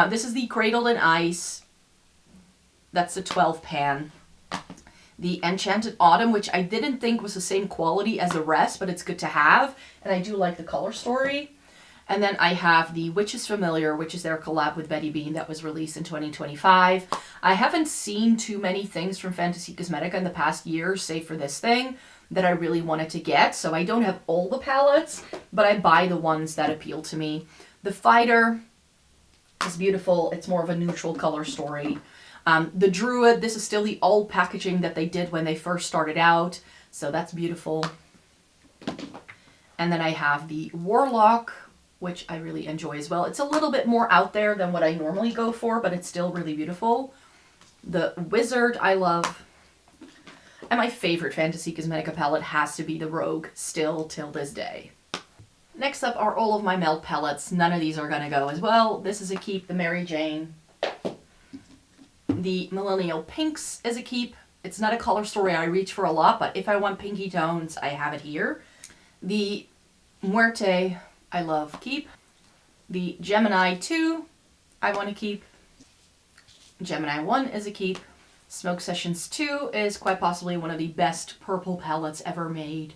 This is the Cradled in Ice. That's the 12-pan. The Enchanted Autumn, which I didn't think was the same quality as the rest, but it's good to have. And I do like the color story. And then I have the Witch is Familiar, which is their collab with Betty Bean that was released in 2025. I haven't seen too many things from Fantasy Cosmetica in the past years, save for this thing, that I really wanted to get. So I don't have all the palettes, but I buy the ones that appeal to me. The Fighter is beautiful. It's more of a neutral color story. The Druid, this is still the old packaging that they did when they first started out. So that's beautiful. And then I have the Warlock, which I really enjoy as well. It's a little bit more out there than what I normally go for, but it's still really beautiful. The Wizard I love. And my favorite Fantasy Cosmetica palette has to be the Rogue, still till this day. Next up are all of my melt palettes. None of these are going to go as well. This is a keep, the Mary Jane. The Millennial Pinks is a keep. It's not a color story I reach for a lot, but if I want pinky tones, I have it here. The Muerte, I love, keep. The Gemini 2, I want to keep. Gemini 1 is a keep. Smoke Sessions 2 is quite possibly one of the best purple palettes ever made.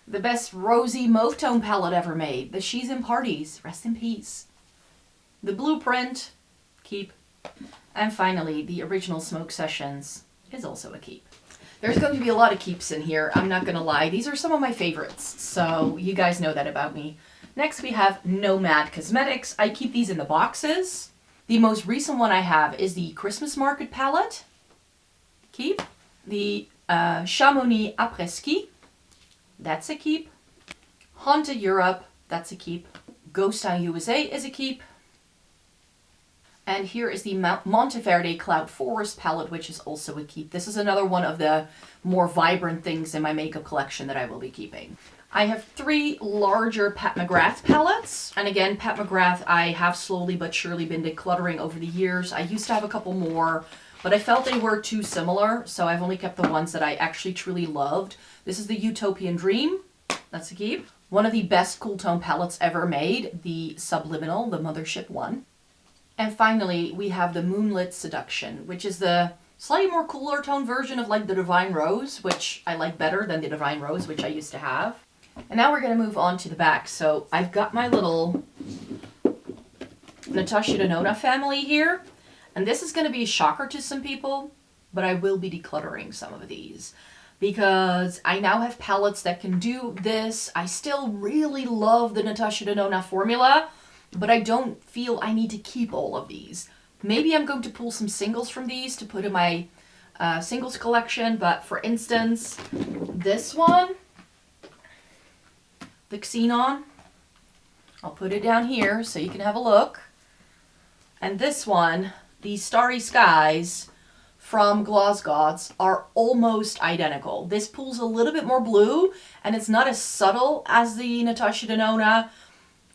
The best rosy mauve tone palette ever made. The She's in Parties, rest in peace. The Blueprint, keep. And finally, the original Smoke Sessions is also a keep. There's going to be a lot of keeps in here, I'm not going to lie. These are some of my favorites, so you guys know that about me. Next we have Nomad Cosmetics. I keep these in the boxes. The most recent one I have is the Christmas Market palette. Keep. The Chamonix Après Ski. That's a keep. Haunted Europe. That's a keep. Ghost Town USA is a keep. And here is the Monteverde Cloud Forest palette, which is also a keep. This is another one of the more vibrant things in my makeup collection that I will be keeping. I have 3 larger Pat McGrath palettes. And again, Pat McGrath, I have slowly but surely been decluttering over the years. I used to have a couple more, but I felt they were too similar, so I've only kept the ones that I actually truly loved. This is the Utopian Dream. That's a keep. One of the best cool tone palettes ever made, the Subliminal, the Mothership one. And finally, we have the Moonlit Seduction, which is the slightly more cooler tone version of like the Divine Rose, which I like better than the Divine Rose, which I used to have. And now we're going to move on to the back. So I've got my little Natasha Denona family here. And this is going to be a shocker to some people, but I will be decluttering some of these because I now have palettes that can do this. I still really love the Natasha Denona formula, but I don't feel I need to keep all of these. Maybe I'm going to pull some singles from these to put in my singles collection, but for instance, this one, the Xenon, I'll put it down here so you can have a look. And this one, the Starry Skies from Gloss Gods, are almost identical. This pulls a little bit more blue, and it's not as subtle as the Natasha Denona.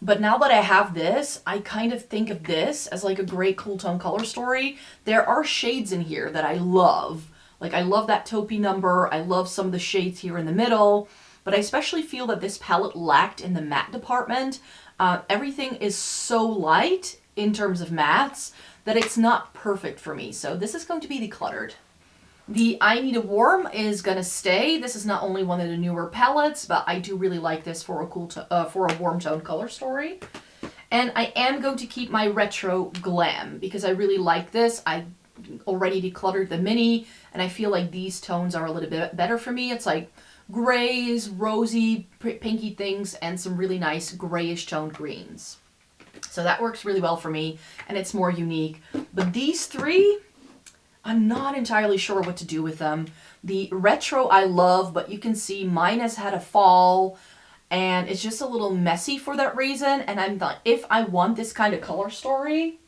But now that I have this, I kind of think of this as like a great cool tone color story. There are shades in here that I love. Like I love that taupey number. I love some of the shades here in the middle. But I especially feel that this palette lacked in the matte department. Everything is so light in terms of mattes that it's not perfect for me. So this is going to be decluttered. The I Need a Warm is going to stay. This is not only one of the newer palettes, but I do really like this for a warm tone color story. And I am going to keep my Retro Glam because I really like this. I already decluttered the mini, and I feel like these tones are a little bit better for me. It's like grays, rosy, pinky things, and some really nice grayish toned greens. So that works really well for me, and it's more unique. But these 3, I'm not entirely sure what to do with them. The Retro I love, but you can see mine has had a fall, and it's just a little messy for that reason. And I'm like, if I want this kind of color story,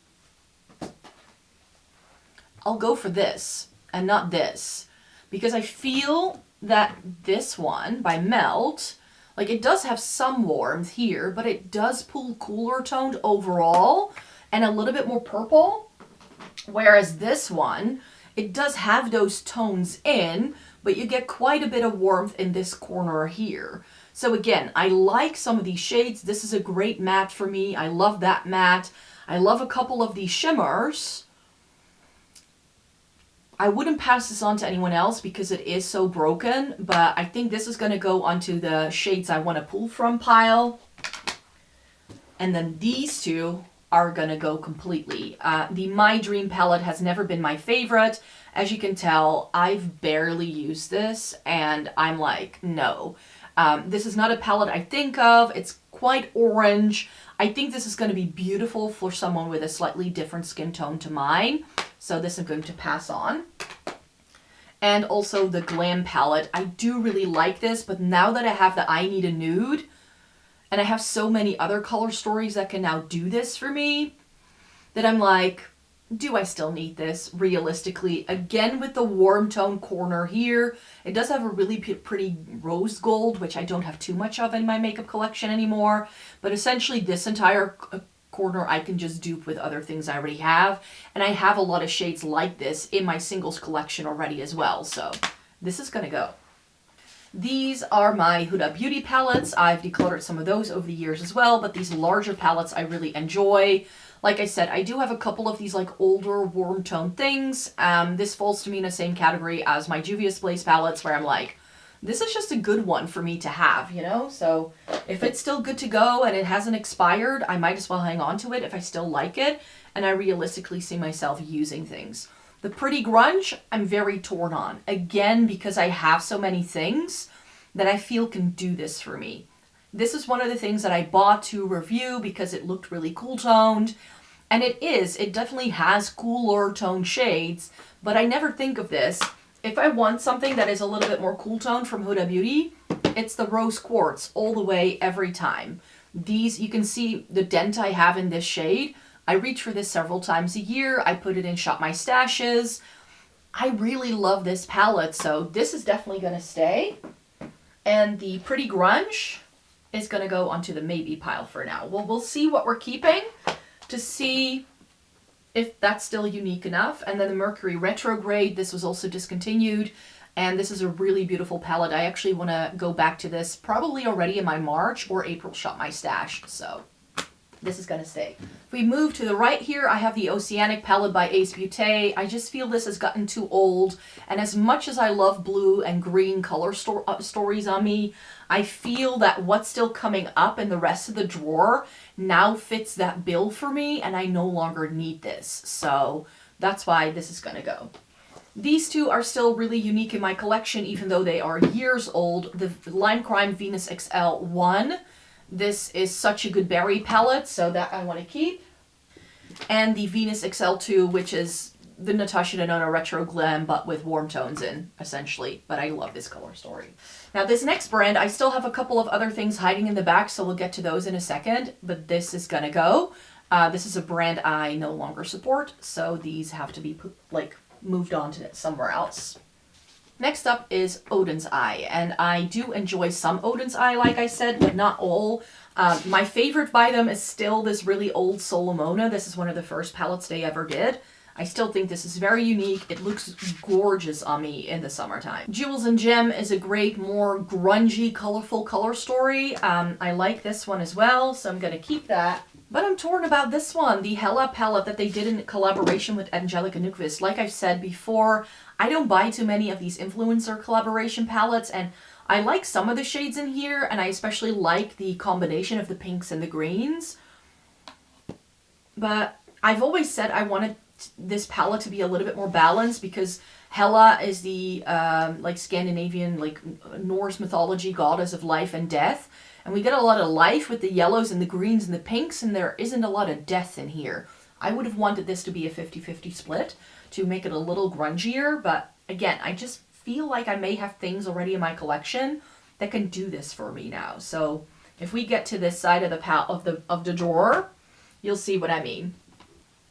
I'll go for this and not this. Because I feel that this one by Melt, like it does have some warmth here, but it does pull cooler toned overall and a little bit more purple. Whereas this one, it does have those tones in, but you get quite a bit of warmth in this corner here. So again, I like some of these shades. This is a great matte for me. I love that matte. I love a couple of these shimmers. I wouldn't pass this on to anyone else because it is so broken, but I think this is going to go onto the shades I want to pull from pile. And then these 2 are gonna go completely. The My Dream palette has never been my favorite. As you can tell, I've barely used this, and I'm like, no. This is not a palette I think of. It's quite orange. I think this is gonna be beautiful for someone with a slightly different skin tone to mine. So this I'm going to pass on. And also the Glam palette. I do really like this, but now that I have the I Need a Nude, and I have so many other color stories that can now do this for me, that I'm like, do I still need this realistically? Again, with the warm tone corner here, it does have a really pretty rose gold, which I don't have too much of in my makeup collection anymore. But essentially this entire corner I can just dupe with other things I already have. And I have a lot of shades like this in my singles collection already as well. So this is gonna go. These are my Huda Beauty palettes. I've decluttered some of those over the years as well, but these larger palettes I really enjoy. Like I said, I do have a couple of these like older warm tone things. This falls to me in the same category as my Juvia's Place palettes, where I'm like, this is just a good one for me to have, you know? So if it's still good to go and it hasn't expired, I might as well hang on to it if I still like it and I realistically see myself using things. The Pretty Grunge, I'm very torn on. Again, because I have so many things that I feel can do this for me. This is one of the things that I bought to review because it looked really cool toned. And it definitely has cooler toned shades, but I never think of this. If I want something that is a little bit more cool toned from Huda Beauty, it's the Rose Quartz all the way every time. These, you can see the dent I have in this shade. I reach for this several times a year. I put it in Shop My Stashes. I really love this palette, so this is definitely going to stay. And the Pretty Grunge is going to go onto the maybe pile for now. Well, we'll see what we're keeping to see if that's still unique enough. And then the Mercury Retrograde, this was also discontinued. And this is a really beautiful palette. I actually want to go back to this probably already in my March or April Shop My Stash. So this is going to stay. If we move to the right here, I have the Oceanic palette by Ace Beauté. I just feel this has gotten too old. And as much as I love blue and green color stories on me, I feel that what's still coming up in the rest of the drawer now fits that bill for me, and I no longer need this. So that's why this is going to go. These two are still really unique in my collection, even though they are years old. The Lime Crime Venus XL 1. This is such a good berry palette, so that I want to keep. And the Venus XL 2, which is the Natasha Denona Retro Glam, but with warm tones in, essentially. But I love this color story. Now, this next brand, I still have a couple of other things hiding in the back, so we'll get to those in a second. But this is going to go. This is a brand I no longer support, so these have to be moved on to somewhere else. Next up is Odin's Eye, and I do enjoy some Odin's Eye, like I said, but not all. My favorite by them is still this really old Solomona. This is one of the first palettes they ever did. I still think this is very unique. It looks gorgeous on me in the summertime. Jewels and Gem is a great, more grungy, colorful color story. I like this one as well, so I'm going to keep that. But I'm torn about this one, the Hella palette that they did in collaboration with Angelica Nykvist. Like I've said before, I don't buy too many of these influencer collaboration palettes, and I like some of the shades in here, and I especially like the combination of the pinks and the greens. But I've always said I wanted this palette to be a little bit more balanced because Hela is the Scandinavian, Norse mythology goddess of life and death. And we get a lot of life with the yellows and the greens and the pinks, and there isn't a lot of death in here. I would have wanted this to be a 50-50 split to make it a little grungier, but again, I just feel like I may have things already in my collection that can do this for me now. So if we get to this side of the drawer, you'll see what I mean.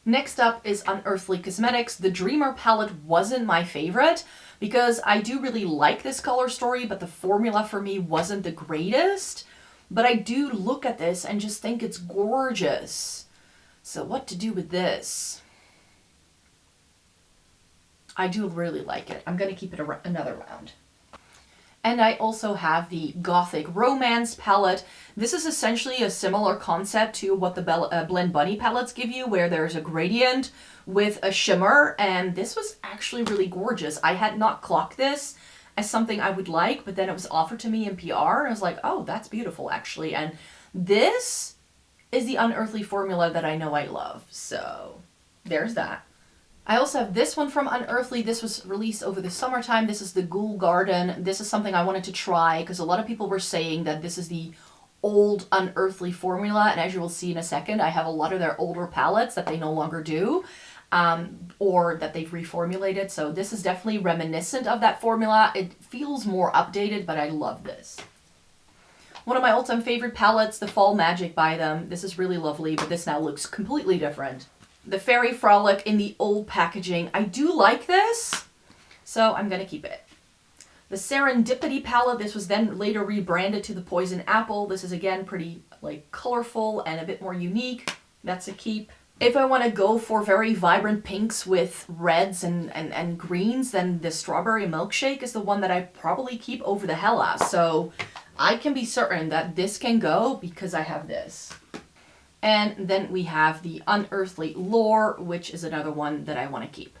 Next up is Unearthly Cosmetics. The Dreamer palette wasn't my favorite because I do really like this color story, but the formula for me wasn't the greatest. But I do look at this and just think it's gorgeous. So what to do with this? I do really like it. I'm going to keep it another round. And I also have the Gothic Romance palette. This is essentially a similar concept to what the Blend Bunny palettes give you, where there's a gradient with a shimmer, and this was actually really gorgeous. I had not clocked this as something I would like, but then it was offered to me in PR, and I was like, oh, that's beautiful, actually. And this is the Unearthly formula that I know I love, so there's that. I also have this one from Unearthly. This was released over the summertime. This is the Ghoul Garden. This is something I wanted to try because a lot of people were saying that this is the old Unearthly formula, and as you will see in a second, I have a lot of their older palettes that they no longer do. or that they've reformulated. So this is definitely reminiscent of that formula. It feels more updated, but I love this. One of my all-time favorite palettes, the Fall Magic by them. This is really lovely, but this now looks completely different. The Fairy Frolic in the old packaging. I do like this, so I'm going to keep it. The Serendipity palette, this was then later rebranded to the Poison Apple. This is again pretty like colorful and a bit more unique. That's a keep. If I want to go for very vibrant pinks with reds and greens, then the Strawberry Milkshake is the one that I probably keep over the Hella. So I can be certain that this can go because I have this. And then we have the Unearthly Lore, which is another one that I want to keep.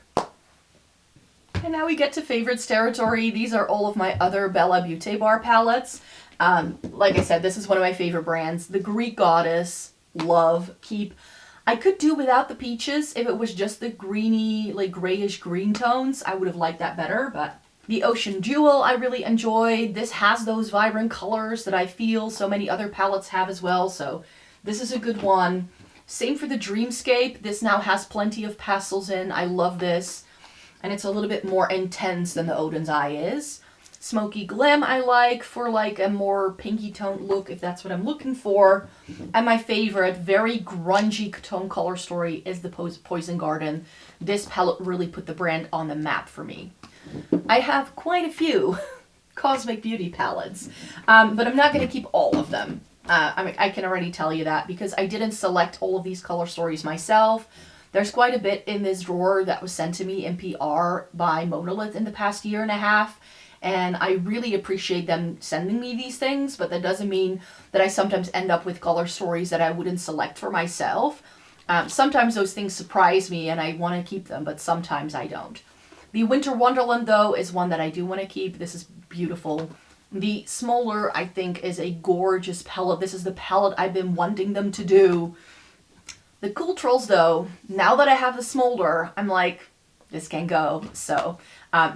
And now we get to favorites territory. These are all of my other Bella Beauté Bar palettes. Like I said, this is one of my favorite brands. The Greek Goddess, love, keep. I could do without the peaches if it was just the greeny, like grayish green tones. I would have liked that better, but the Ocean Jewel I really enjoyed. This has those vibrant colors that I feel so many other palettes have as well, so this is a good one. Same for the Dreamscape. This now has plenty of pastels in. I love this. And it's a little bit more intense than the Odin's Eye is. Smoky Glim I like for like a more pinky toned look if that's what I'm looking for. And my favorite, very grungy tone color story is the Poison Garden. This palette really put the brand on the map for me. I have quite a few Cosmic Beauty palettes, but I'm not going to keep all of them. I mean, I can already tell you that because I didn't select all of these color stories myself. There's quite a bit in this drawer that was sent to me in PR by Monolith in the past year and a half. And I really appreciate them sending me these things, but that doesn't mean that I sometimes end up with color stories that I wouldn't select for myself. Sometimes those things surprise me and I want to keep them, but sometimes I don't. The Winter Wonderland, though, is one that I do want to keep. This is beautiful. The Smolder, I think, is a gorgeous palette. This is the palette I've been wanting them to do. The Cool Trolls, though, now that I have the Smolder, I'm like, this can go. So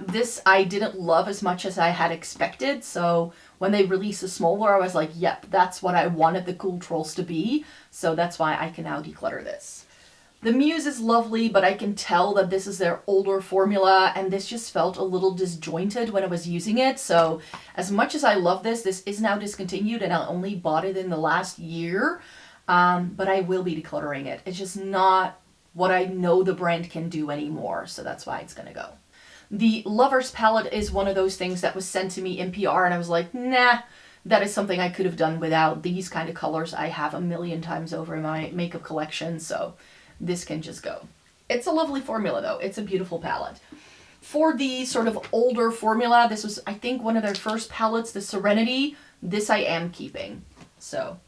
this I didn't love as much as I had expected. So when they released the Smolder, I was like, yep, that's what I wanted the Cool Trolls to be. So that's why I can now declutter this. The Muse is lovely, but I can tell that this is their older formula, and this just felt a little disjointed when I was using it. So as much as I love this, this is now discontinued, and I only bought it in the last year. But I will be decluttering it. It's just not what I know the brand can do anymore, so that's why it's going to go. The Lovers palette is one of those things that was sent to me in PR, and I was like, nah, that is something I could have done without. These kind of colors I have a million times over in my makeup collection, so this can just go. It's a lovely formula, though. It's a beautiful palette. For the sort of older formula, this was, I think, one of their first palettes, the Serenity. This I am keeping, so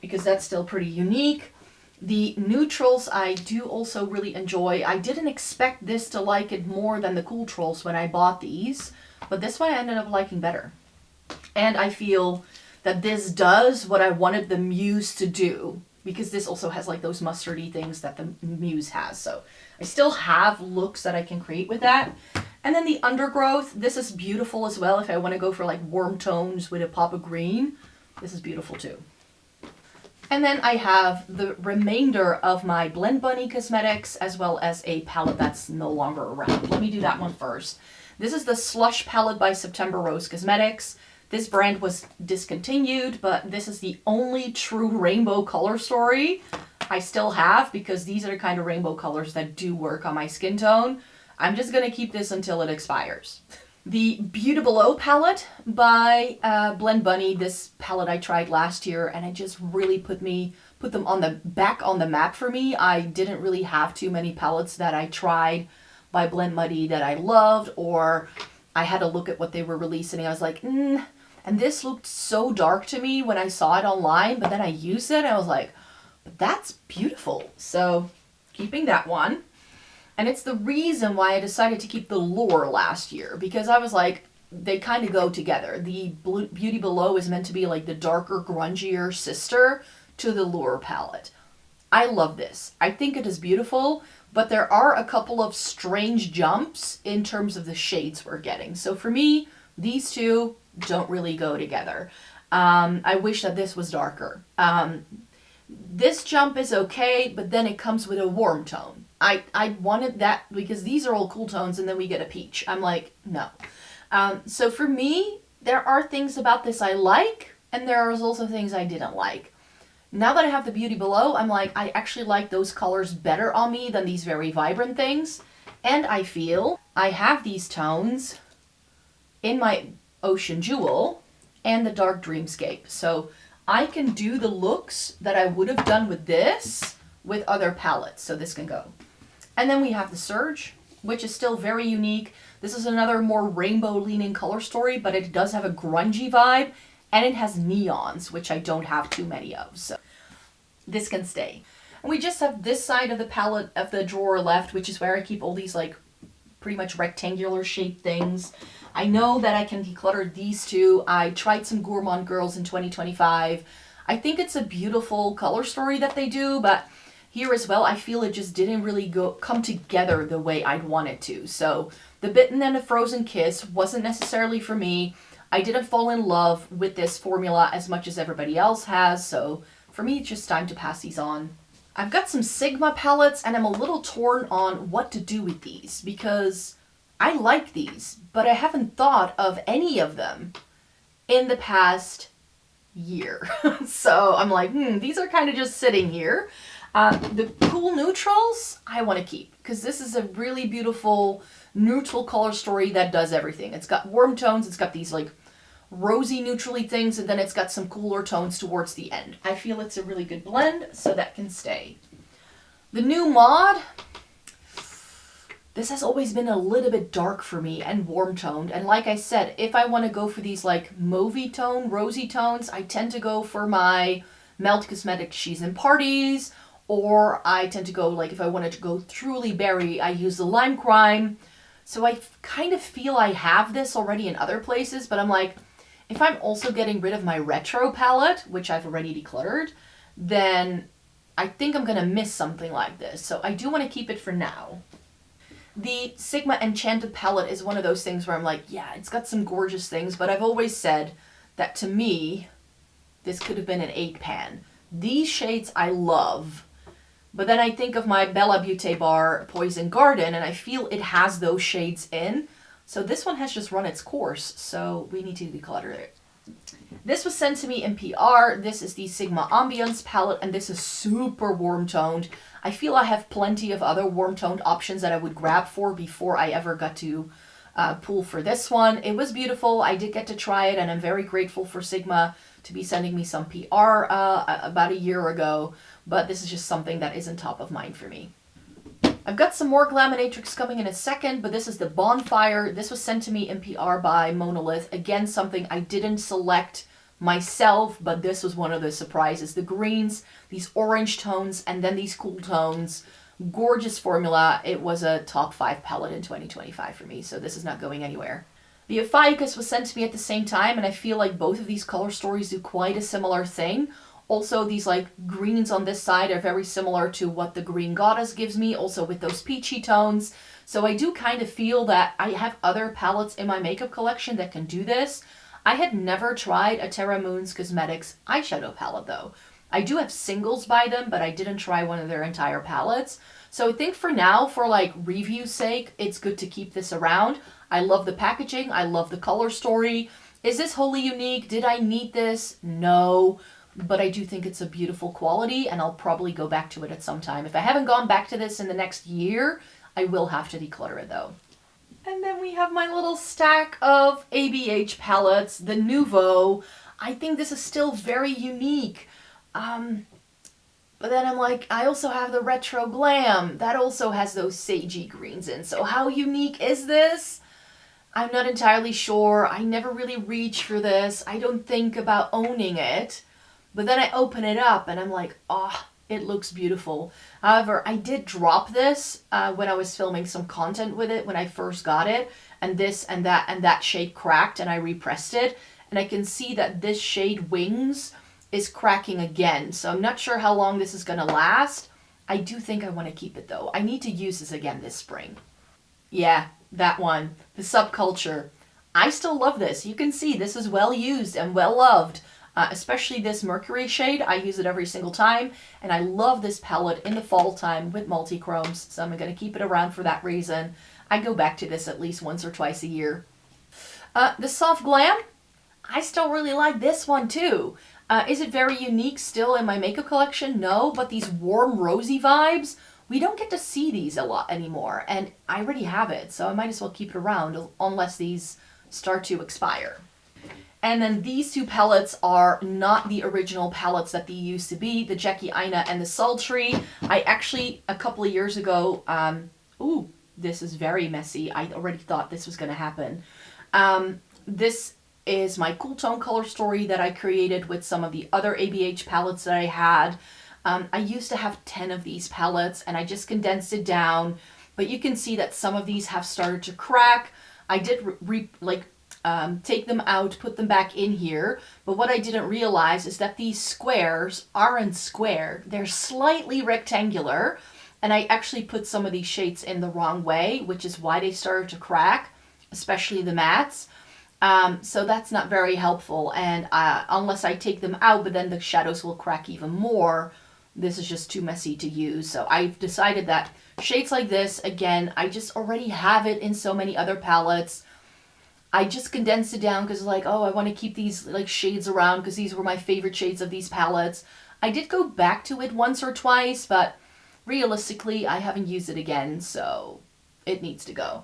because that's still pretty unique. The neutrals I do also really enjoy. I didn't expect this to like it more than the Cool Trolls when I bought these, but this one I ended up liking better. And I feel that this does what I wanted the Muse to do, because this also has like those mustardy things that the Muse has. So I still have looks that I can create with that. And then the Undergrowth, this is beautiful as well if I want to go for like warm tones with a pop of green. This is beautiful too. And then I have the remainder of my Blend Bunny cosmetics, as well as a palette that's no longer around. Let me do that one first. This is the Slush palette by September Rose Cosmetics. This brand was discontinued, but this is the only true rainbow color story I still have, because these are the kind of rainbow colors that do work on my skin tone. I'm just going to keep this until it expires. The Beauty Below palette by Blend Bunny. This palette I tried last year, and it just really put them on the back on the map for me. I didn't really have too many palettes that I tried by Blend Bunny that I loved, or I had to look at what they were releasing and I was like, and this looked so dark to me when I saw it online, but then I used it and I was like, but that's beautiful. So keeping that one. And it's the reason why I decided to keep the Lure last year, because I was like, they kind of go together. The Beauty Below is meant to be like the darker, grungier sister to the Lure palette. I love this. I think it is beautiful, but there are a couple of strange jumps in terms of the shades we're getting. So for me, these two don't really go together. I wish that this was darker. This jump is okay, but then it comes with a warm tone. I wanted that because these are all cool tones and then we get a peach. I'm like, no. So for me, there are things about this I like, and there are also things I didn't like. Now that I have the Beauty Below, I'm like, I actually like those colors better on me than these very vibrant things. And I feel I have these tones in my Ocean Jewel and the Dark Dreamscape. So I can do the looks that I would have done with this with other palettes. So this can go. And then we have the Surge, which is still very unique. This is another more rainbow-leaning color story, but it does have a grungy vibe, and it has neons, which I don't have too many of, so this can stay. And we just have this side of the palette of the drawer left, which is where I keep all these like pretty much rectangular shaped things. I know that I can declutter these two. I tried some Gourmand Girls in 2025. I think it's a beautiful color story that they do, but here as well, I feel it just didn't really come together the way I'd want it to. So the Bitten and the Frozen Kiss wasn't necessarily for me. I didn't fall in love with this formula as much as everybody else has. So for me, it's just time to pass these on. I've got some Sigma palettes and I'm a little torn on what to do with these because I like these, but I haven't thought of any of them in the past year. So I'm like, these are kind of just sitting here. The Cool Neutrals, I want to keep because this is a really beautiful neutral color story that does everything. It's got warm tones, it's got these like rosy neutrally things, and then it's got some cooler tones towards the end. I feel it's a really good blend, so that can stay. The new mod, this has always been a little bit dark for me and warm toned. And like I said, if I want to go for these like mauvey tone, rosy tones, I tend to go for my Melt Cosmetics She's in Parties, or I tend to go like if I wanted to go truly berry, I use the Lime Crime. So I kind of feel I have this already in other places, but I'm like, if I'm also getting rid of my retro palette, which I've already decluttered, then I think I'm going to miss something like this. So I do want to keep it for now. The Sigma Enchanted palette is one of those things where I'm like, yeah, it's got some gorgeous things, but I've always said that to me, this could have been an 8-pan. These shades I love. But then I think of my Bella Beauté Bar Poison Garden, and I feel it has those shades in. So this one has just run its course, so we need to declutter it. This was sent to me in PR. This is the Sigma Ambience palette, and this is super warm toned. I feel I have plenty of other warm toned options that I would grab for before I ever got to pull for this one. It was beautiful. I did get to try it, and I'm very grateful for Sigma to be sending me some PR about a year ago. But this is just something that isn't top of mind for me. I've got some more Glaminatrix coming in a second, but this is the Bonfire. This was sent to me in PR by Monolith. Again, something I didn't select myself, but this was one of the surprises. The greens, these orange tones, and then these cool tones. Gorgeous formula. It was a top 5 palette in 2025 for me, so this is not going anywhere. The Ophiuchus was sent to me at the same time, and I feel like both of these color stories do quite a similar thing. Also, these like greens on this side are very similar to what the Green Goddess gives me, also with those peachy tones. So I do kind of feel that I have other palettes in my makeup collection that can do this. I had never tried a Terra Moon's Cosmetics eyeshadow palette though. I do have singles by them, but I didn't try one of their entire palettes. So I think for now, for like review sake, it's good to keep this around. I love the packaging. I love the color story. Is this wholly unique? Did I need this? No. But I do think it's a beautiful quality, and I'll probably go back to it at some time. If I haven't gone back to this in the next year, I will have to declutter it though. And then we have my little stack of ABH palettes, the Nouveau. I think this is still very unique. But then I'm like, I also have the Retro Glam. That also has those sagey greens in. So how unique is this? I'm not entirely sure. I never really reach for this. I don't think about owning it. But then I open it up and I'm like, oh, it looks beautiful. However, I did drop this when I was filming some content with it when I first got it. And this and that shade cracked and I repressed it. And I can see that this shade Wings is cracking again. So I'm not sure how long this is going to last. I do think I want to keep it though. I need to use this again this spring. Yeah, that one. The Subculture. I still love this. You can see this is well used and well loved. especially this Mercury shade. I use it every single time, and I love this palette in the fall time with multi-chromes, so I'm going to keep it around for that reason. I go back to this at least once or twice a year. The Soft Glam, I still really like this one too. Is it very unique still in my makeup collection? No, but these warm rosy vibes, we don't get to see these a lot anymore, and I already have it, so I might as well keep it around unless these start to expire. And then these two palettes are not the original palettes that they used to be, the Jackie Aina and the Sultry. I actually, a couple of years ago, ooh, this is very messy. I already thought this was going to happen. This is my Cool Tone color story that I created with some of the other ABH palettes that I had. I used to have 10 of these palettes, and I just condensed it down, but you can see that some of these have started to crack. I did take them out, put them back in here, but what I didn't realize is that these squares aren't square. They're slightly rectangular, and I actually put some of these shades in the wrong way, which is why they started to crack, especially the mattes. So that's not very helpful, and unless I take them out, but then the shadows will crack even more, this is just too messy to use. So I've decided that shades like this, again, I just already have it in so many other palettes. I just condensed it down because like, oh, I want to keep these like shades around because these were my favorite shades of these palettes. I did go back to it once or twice, but realistically, I haven't used it again, so it needs to go.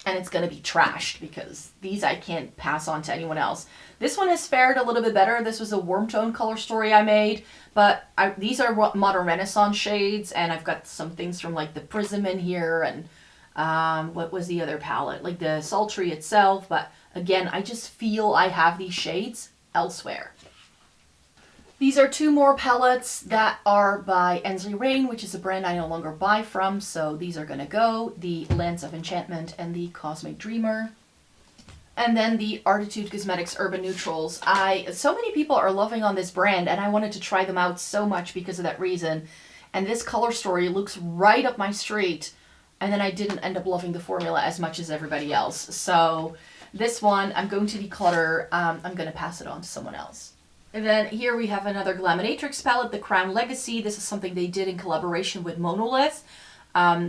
And it's going to be trashed because these I can't pass on to anyone else. This one has fared a little bit better. This was a warm tone color story I made, but these are Modern Renaissance shades, and I've got some things from like the Prism in here, and what was the other palette? Like the Sultry itself, but again, I just feel I have these shades elsewhere. These are two more palettes that are by Ensley Rain, which is a brand I no longer buy from, so these are gonna go. The Lance of Enchantment and the Cosmic Dreamer. And then the Artitude Cosmetics Urban Neutrals. So many people are loving on this brand, and I wanted to try them out so much because of that reason. And this color story looks right up my street, and then I didn't end up loving the formula as much as everybody else. So this one, I'm going to declutter. I'm gonna pass it on to someone else. And then here we have another Glaminatrix palette, the Crown Legacy. This is something they did in collaboration with Monolith.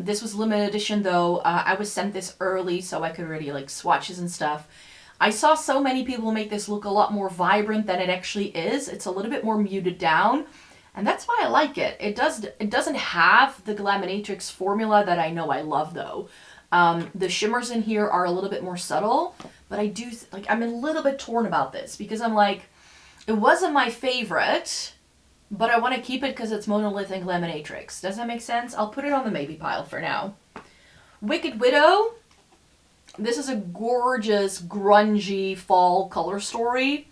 This was limited edition though. I was sent this early so I could already like swatches and stuff. I saw so many people make this look a lot more vibrant than it actually is. It's a little bit more muted down, and that's why I like it. It doesn't have the Glaminatrix formula that I know I love though. The shimmers in here are a little bit more subtle, but I'm a little bit torn about this because I'm like, it wasn't my favorite, but I want to keep it because it's Monolith and Glaminatrix. Does that make sense? I'll put it on the maybe pile for now. Wicked Widow. This is a gorgeous, grungy fall color story.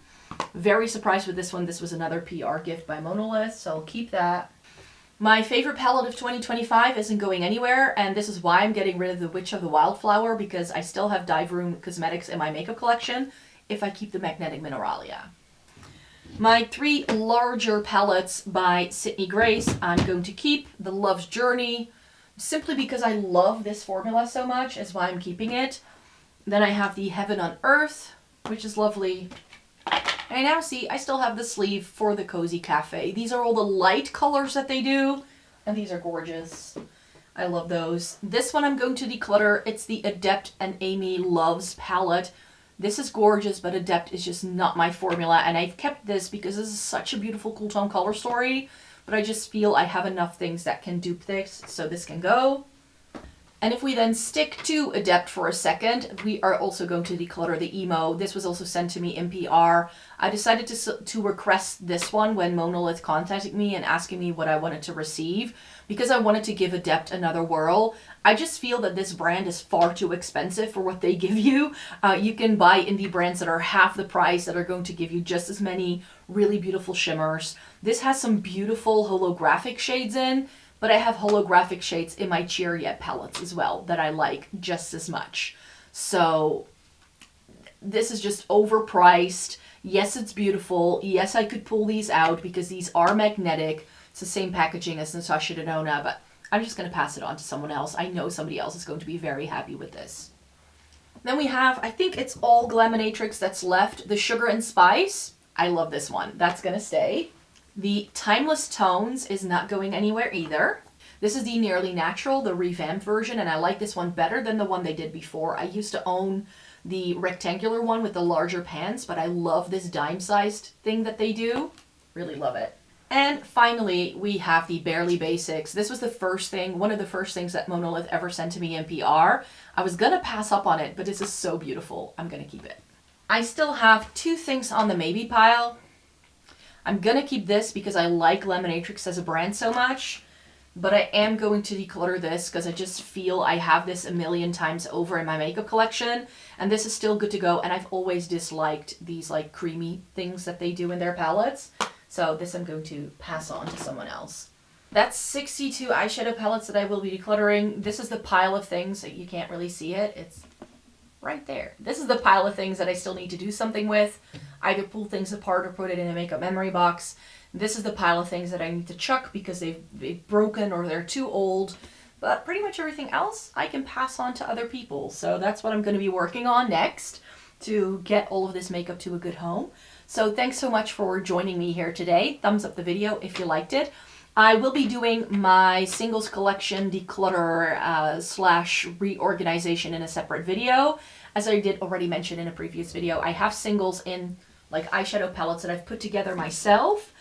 Very surprised with this one. This was another PR gift by Monolith, so I'll keep that. My favorite palette of 2025 isn't going anywhere, and this is why I'm getting rid of the Witch of the Wildflower, because I still have Dive Room Cosmetics in my makeup collection if I keep the Magnetic Mineralia. My three larger palettes by Sydney Grace, I'm going to keep the Love's Journey, simply because I love this formula so much, is why I'm keeping it. Then I have the Heaven on Earth, which is lovely. And now see, I still have the sleeve for the Cozy Cafe. These are all the light colors that they do, and these are gorgeous. I love those. This one I'm going to declutter. It's the Adept and Amy Loves palette. This is gorgeous, but Adept is just not my formula, and I've kept this because this is such a beautiful cool tone color story, but I just feel I have enough things that can dupe this, so this can go. And if we then stick to Adept for a second, we are also going to declutter the Emo. This was also sent to me in PR. I decided to request this one when Monolith contacted me and asking me what I wanted to receive, because I wanted to give Adept another whirl. I just feel that this brand is far too expensive for what they give you. You can buy indie brands that are half the price that are going to give you just as many really beautiful shimmers. This has some beautiful holographic shades in, but I have holographic shades in my Cheeriet palettes as well that I like just as much. So this is just overpriced. Yes, it's beautiful. Yes, I could pull these out because these are magnetic. It's the same packaging as Natasha Denona, but I'm just going to pass it on to someone else. I know somebody else is going to be very happy with this. Then we have, I think it's all Glaminatrix that's left, the Sugar and Spice. I love this one. That's gonna stay. The Timeless Tones is not going anywhere either. This is the Nearly Natural, the revamped version, and I like this one better than the one they did before. I used to own the rectangular one with the larger pans, but I love this dime-sized thing that they do. Really love it. And finally, we have the Barely Basics. This was the first thing, one of the first things that Monolith ever sent to me in PR. I was gonna pass up on it, but this is so beautiful. I'm gonna keep it. I still have 2 things on the maybe pile. I'm gonna keep this because I like Lemonatrix as a brand so much, but I am going to declutter this because I just feel I have this a million times over in my makeup collection, and this is still good to go, and I've always disliked these like creamy things that they do in their palettes. So this I'm going to pass on to someone else. That's 62 eyeshadow palettes that I will be decluttering. This is the pile of things that you can't really see it. It's right there. This is the pile of things that I still need to do something with. Either pull things apart or put it in a makeup memory box. This is the pile of things that I need to chuck because they've broken or they're too old. But pretty much everything else I can pass on to other people. So that's what I'm going to be working on next to get all of this makeup to a good home. So thanks so much for joining me here today. Thumbs up the video if you liked it. I will be doing my singles collection declutter slash reorganization in a separate video. As I did already mention in a previous video, I have singles in like eyeshadow palettes that I've put together myself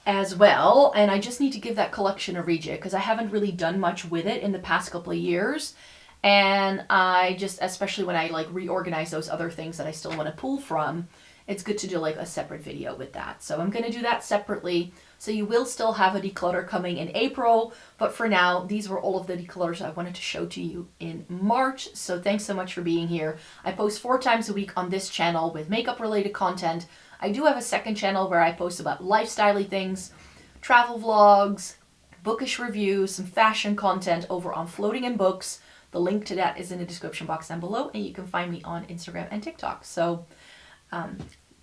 as well. And I just need to give that collection a rejig because I haven't really done much with it in the past couple of years. And I just, especially when I like reorganize those other things that I still want to pull from, it's good to do like a separate video with that. So I'm going to do that separately. So you will still have a declutter coming in April, but for now, these were all of the declutters I wanted to show to you in March. So thanks so much for being here. I post 4 times a week on this channel with makeup related content. I do have a second channel where I post about lifestyle things, travel vlogs, bookish reviews, some fashion content over on Floating in Books. The link to that is in the description box down below, and you can find me on Instagram and TikTok. So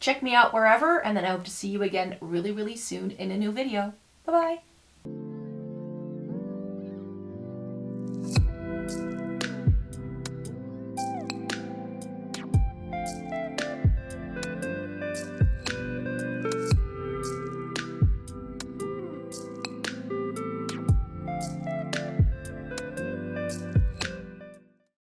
check me out wherever, and then I hope to see you again really, really soon in a new video. Bye-bye.